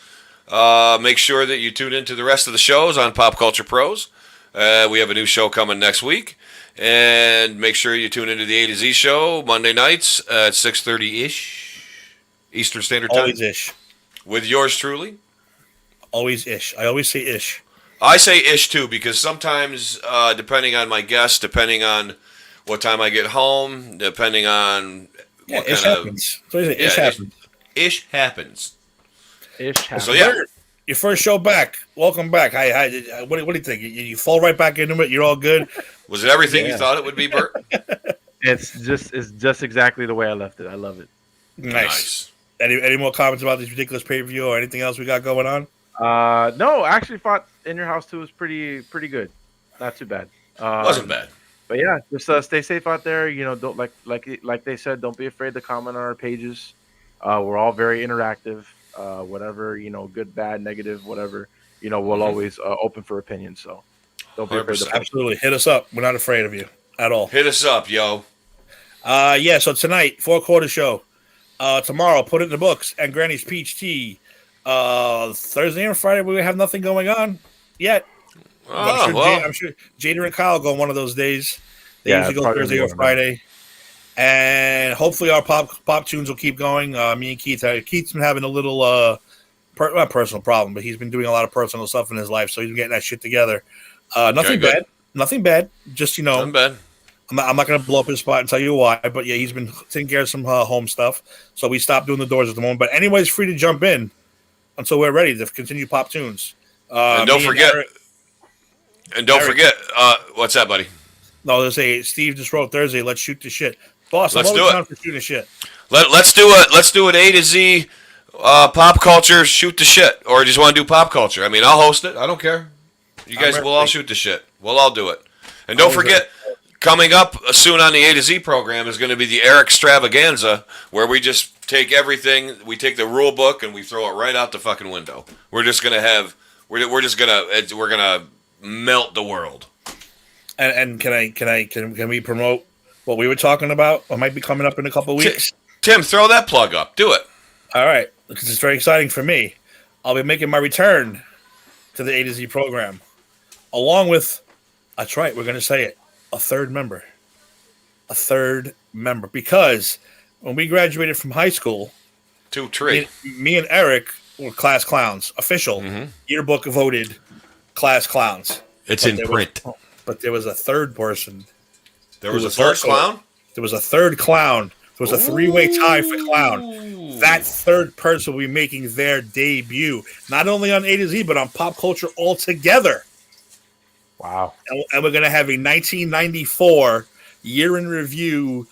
Make sure that you tune into the rest of the shows on Pop Culture Pros. We have a new show coming next week. And make sure you tune into the A to Z show Monday nights at 6:30-ish Eastern Standard Time. Always ish. With yours truly. Always ish. I always say ish. I say ish too because sometimes, depending on my guests, depending on what time I get home, depending on what ish kind happens. Ish happens. Ish happens. So yeah. Your first show back. Welcome back. Hi. What do you think? You fall right back into it. You're all good. Was it everything you thought it would be, Bert? It's just exactly the way I left it. I love it. Nice. Any more comments about this ridiculous pay-per-view or anything else we got going on? No, I actually thought In Your House 2 was pretty good. Not too bad. Wasn't bad. But yeah, just stay safe out there. Don't like they said, don't be afraid to comment on our pages. We're all very interactive. Whatever, good, bad, negative, whatever, we'll always open for opinions. So don't be afraid to absolutely hit us up. We're not afraid of you at all. Hit us up, yo. Yeah, so tonight, 4-quarter show. Tomorrow, put it in the books, and Granny's Peach Tea. Thursday and Friday, we have nothing going on yet. I'm sure Jada and Kyle go on one of those days. They usually go Thursday or Friday. And hopefully our pop tunes will keep going. Me and Keith's been having a little not personal problem, but he's been doing a lot of personal stuff in his life, so he's been getting that shit together. Nothing bad. Just Nothing bad. I'm not going to blow up his spot and tell you why, but yeah, he's been taking care of some home stuff, so we stopped doing the doors at the moment. But anybody's free to jump in until we're ready to continue pop tunes. And don't forget. What's that, buddy? No, they say Steve just wrote Thursday. Let's shoot the shit, boss. Let's do it. For shooting shit. Let's do it. Let's do it. A to Z, pop culture. Shoot the shit, or just want to do pop culture. I mean, I'll host it. I don't care. You guys will all shoot the shit. We'll all do it. And don't forget, coming up soon on the A to Z program is going to be the Eric Extravaganza, where we just take everything. We take the rule book and we throw it right out the fucking window. We're just gonna have. We're gonna melt the world. And can we promote what we were talking about? What might be coming up in a couple of weeks? Tim, throw that plug up. Do it. All right, because it's very exciting for me. I'll be making my return to the A to Z program, along with, that's right, we're going to say it, a third member. Because when we graduated from high school, me and Eric were class clowns, official yearbook voted class clowns. It's in print. But there was a third person. There was a third clown? There was a third clown. There was a three-way tie for clown. That third person will be making their debut, not only on A to Z, but on pop culture altogether. Wow. And we're going to have a 1994 year in review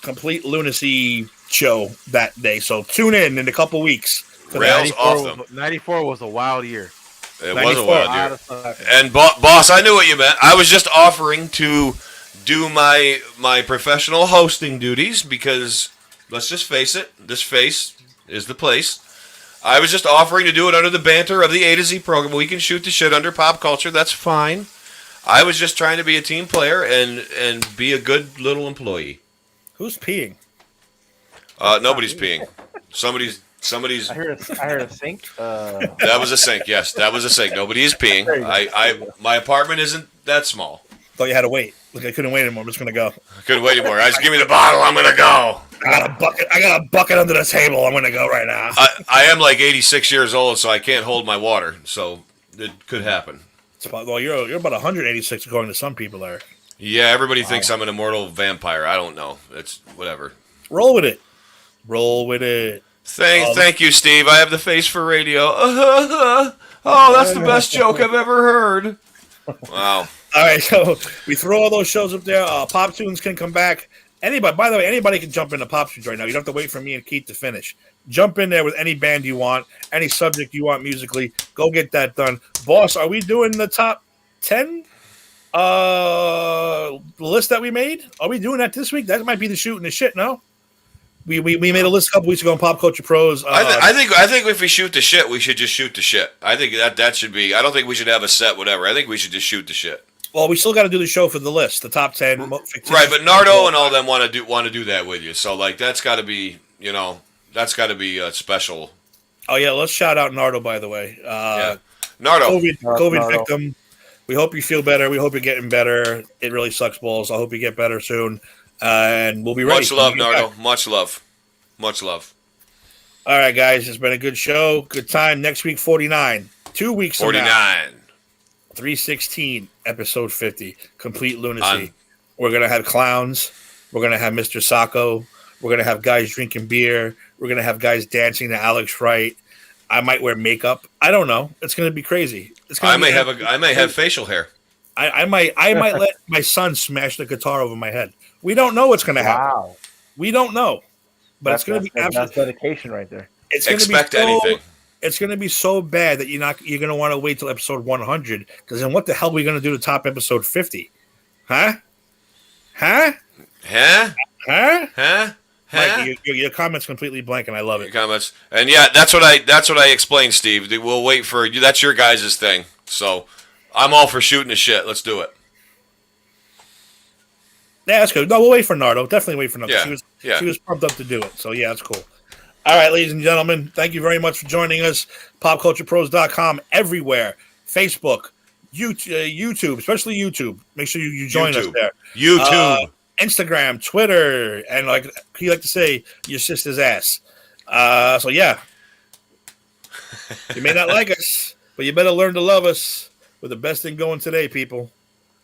complete lunacy show that day. So tune in a couple weeks. Rails off them. 94 was a wild year. It was a wild year. And boss, I knew what you meant. I was just offering to do my professional hosting duties because, let's just face it, this face is the place. I was just offering to do it under the banter of the A to Z program. We can shoot the shit under pop culture. That's fine. I was just trying to be a team player and be a good little employee. Who's peeing? Nobody's peeing. Somebody's. I heard a sink. That was a sink. Yes, that was a sink. Nobody is peeing. My apartment isn't that small. Thought you had to wait. Look, I couldn't wait anymore. I'm just gonna go. I couldn't wait anymore. Just give me the bottle. I'm gonna go. I got a bucket under the table. I'm gonna go right now. I am like 86 years old, so I can't hold my water. So it could happen. Well, you're about 186 according to some people there. Yeah, everybody thinks I'm an immortal vampire. I don't know. It's whatever. Roll with it. Thank you, Steve. I have the face for radio. Oh, that's the best joke I've ever heard. Wow. All right, so we throw all those shows up there. Pop Tunes can come back. By the way, anybody can jump into Pop Tunes right now. You don't have to wait for me and Keith to finish. Jump in there with any band you want, any subject you want musically. Go get that done. Boss, are we doing the top 10 list that we made? Are we doing that this week? That might be the shooting the shit, no? We made a list a couple weeks ago on Pop Culture Pros. I think if we shoot the shit, we should just shoot the shit. I think that should be. I don't think we should have a set, whatever. I think we should just shoot the shit. Well, we still got to do the show for the list, the top 10. Right, but Nardo and all them want to do that with you. So like that's got to be special. Oh yeah, let's shout out Nardo, by the way. Yeah. Nardo, COVID victim. We hope you feel better. We hope you're getting better. It really sucks balls. I hope you get better soon. And we'll be ready. Much love, Nardo. Much love. Much love. All right, guys. It's been a good show. Good time. Next week, 49. 2 weeks 49. from now. 316, episode 50. Complete lunacy. We're going to have clowns. We're going to have Mr. Sacco. We're going to have guys drinking beer. We're going to have guys dancing to Alex Wright. I might wear makeup. I don't know. It's going to be crazy. I may have facial hair. I might let my son smash the guitar over my head. We don't know what's going to happen. Wow. We don't know. but it's going to be that's dedication right there. It's going to be anything. It's going to be so bad that you're going to want to wait till episode 100, because then what the hell are we going to do to top episode 50? Huh? Mike, your comments completely blank, and I love it. Your comments, and yeah, that's what I explained, Steve. We'll wait for you. That's your guys' thing. So I'm all for shooting the shit. Let's do it. Yeah, that's good. No, we'll wait for Nardo. Definitely wait for Nardo. Yeah. She was pumped up to do it. So yeah, that's cool. All right, ladies and gentlemen, thank you very much for joining us. PopCulturePros.com everywhere. Facebook, YouTube, especially YouTube. Make sure you join us there. YouTube. Instagram, Twitter, and like you like to say, your sister's ass. So yeah. You may not like us, but you better learn to love us. We're the best thing going today, people.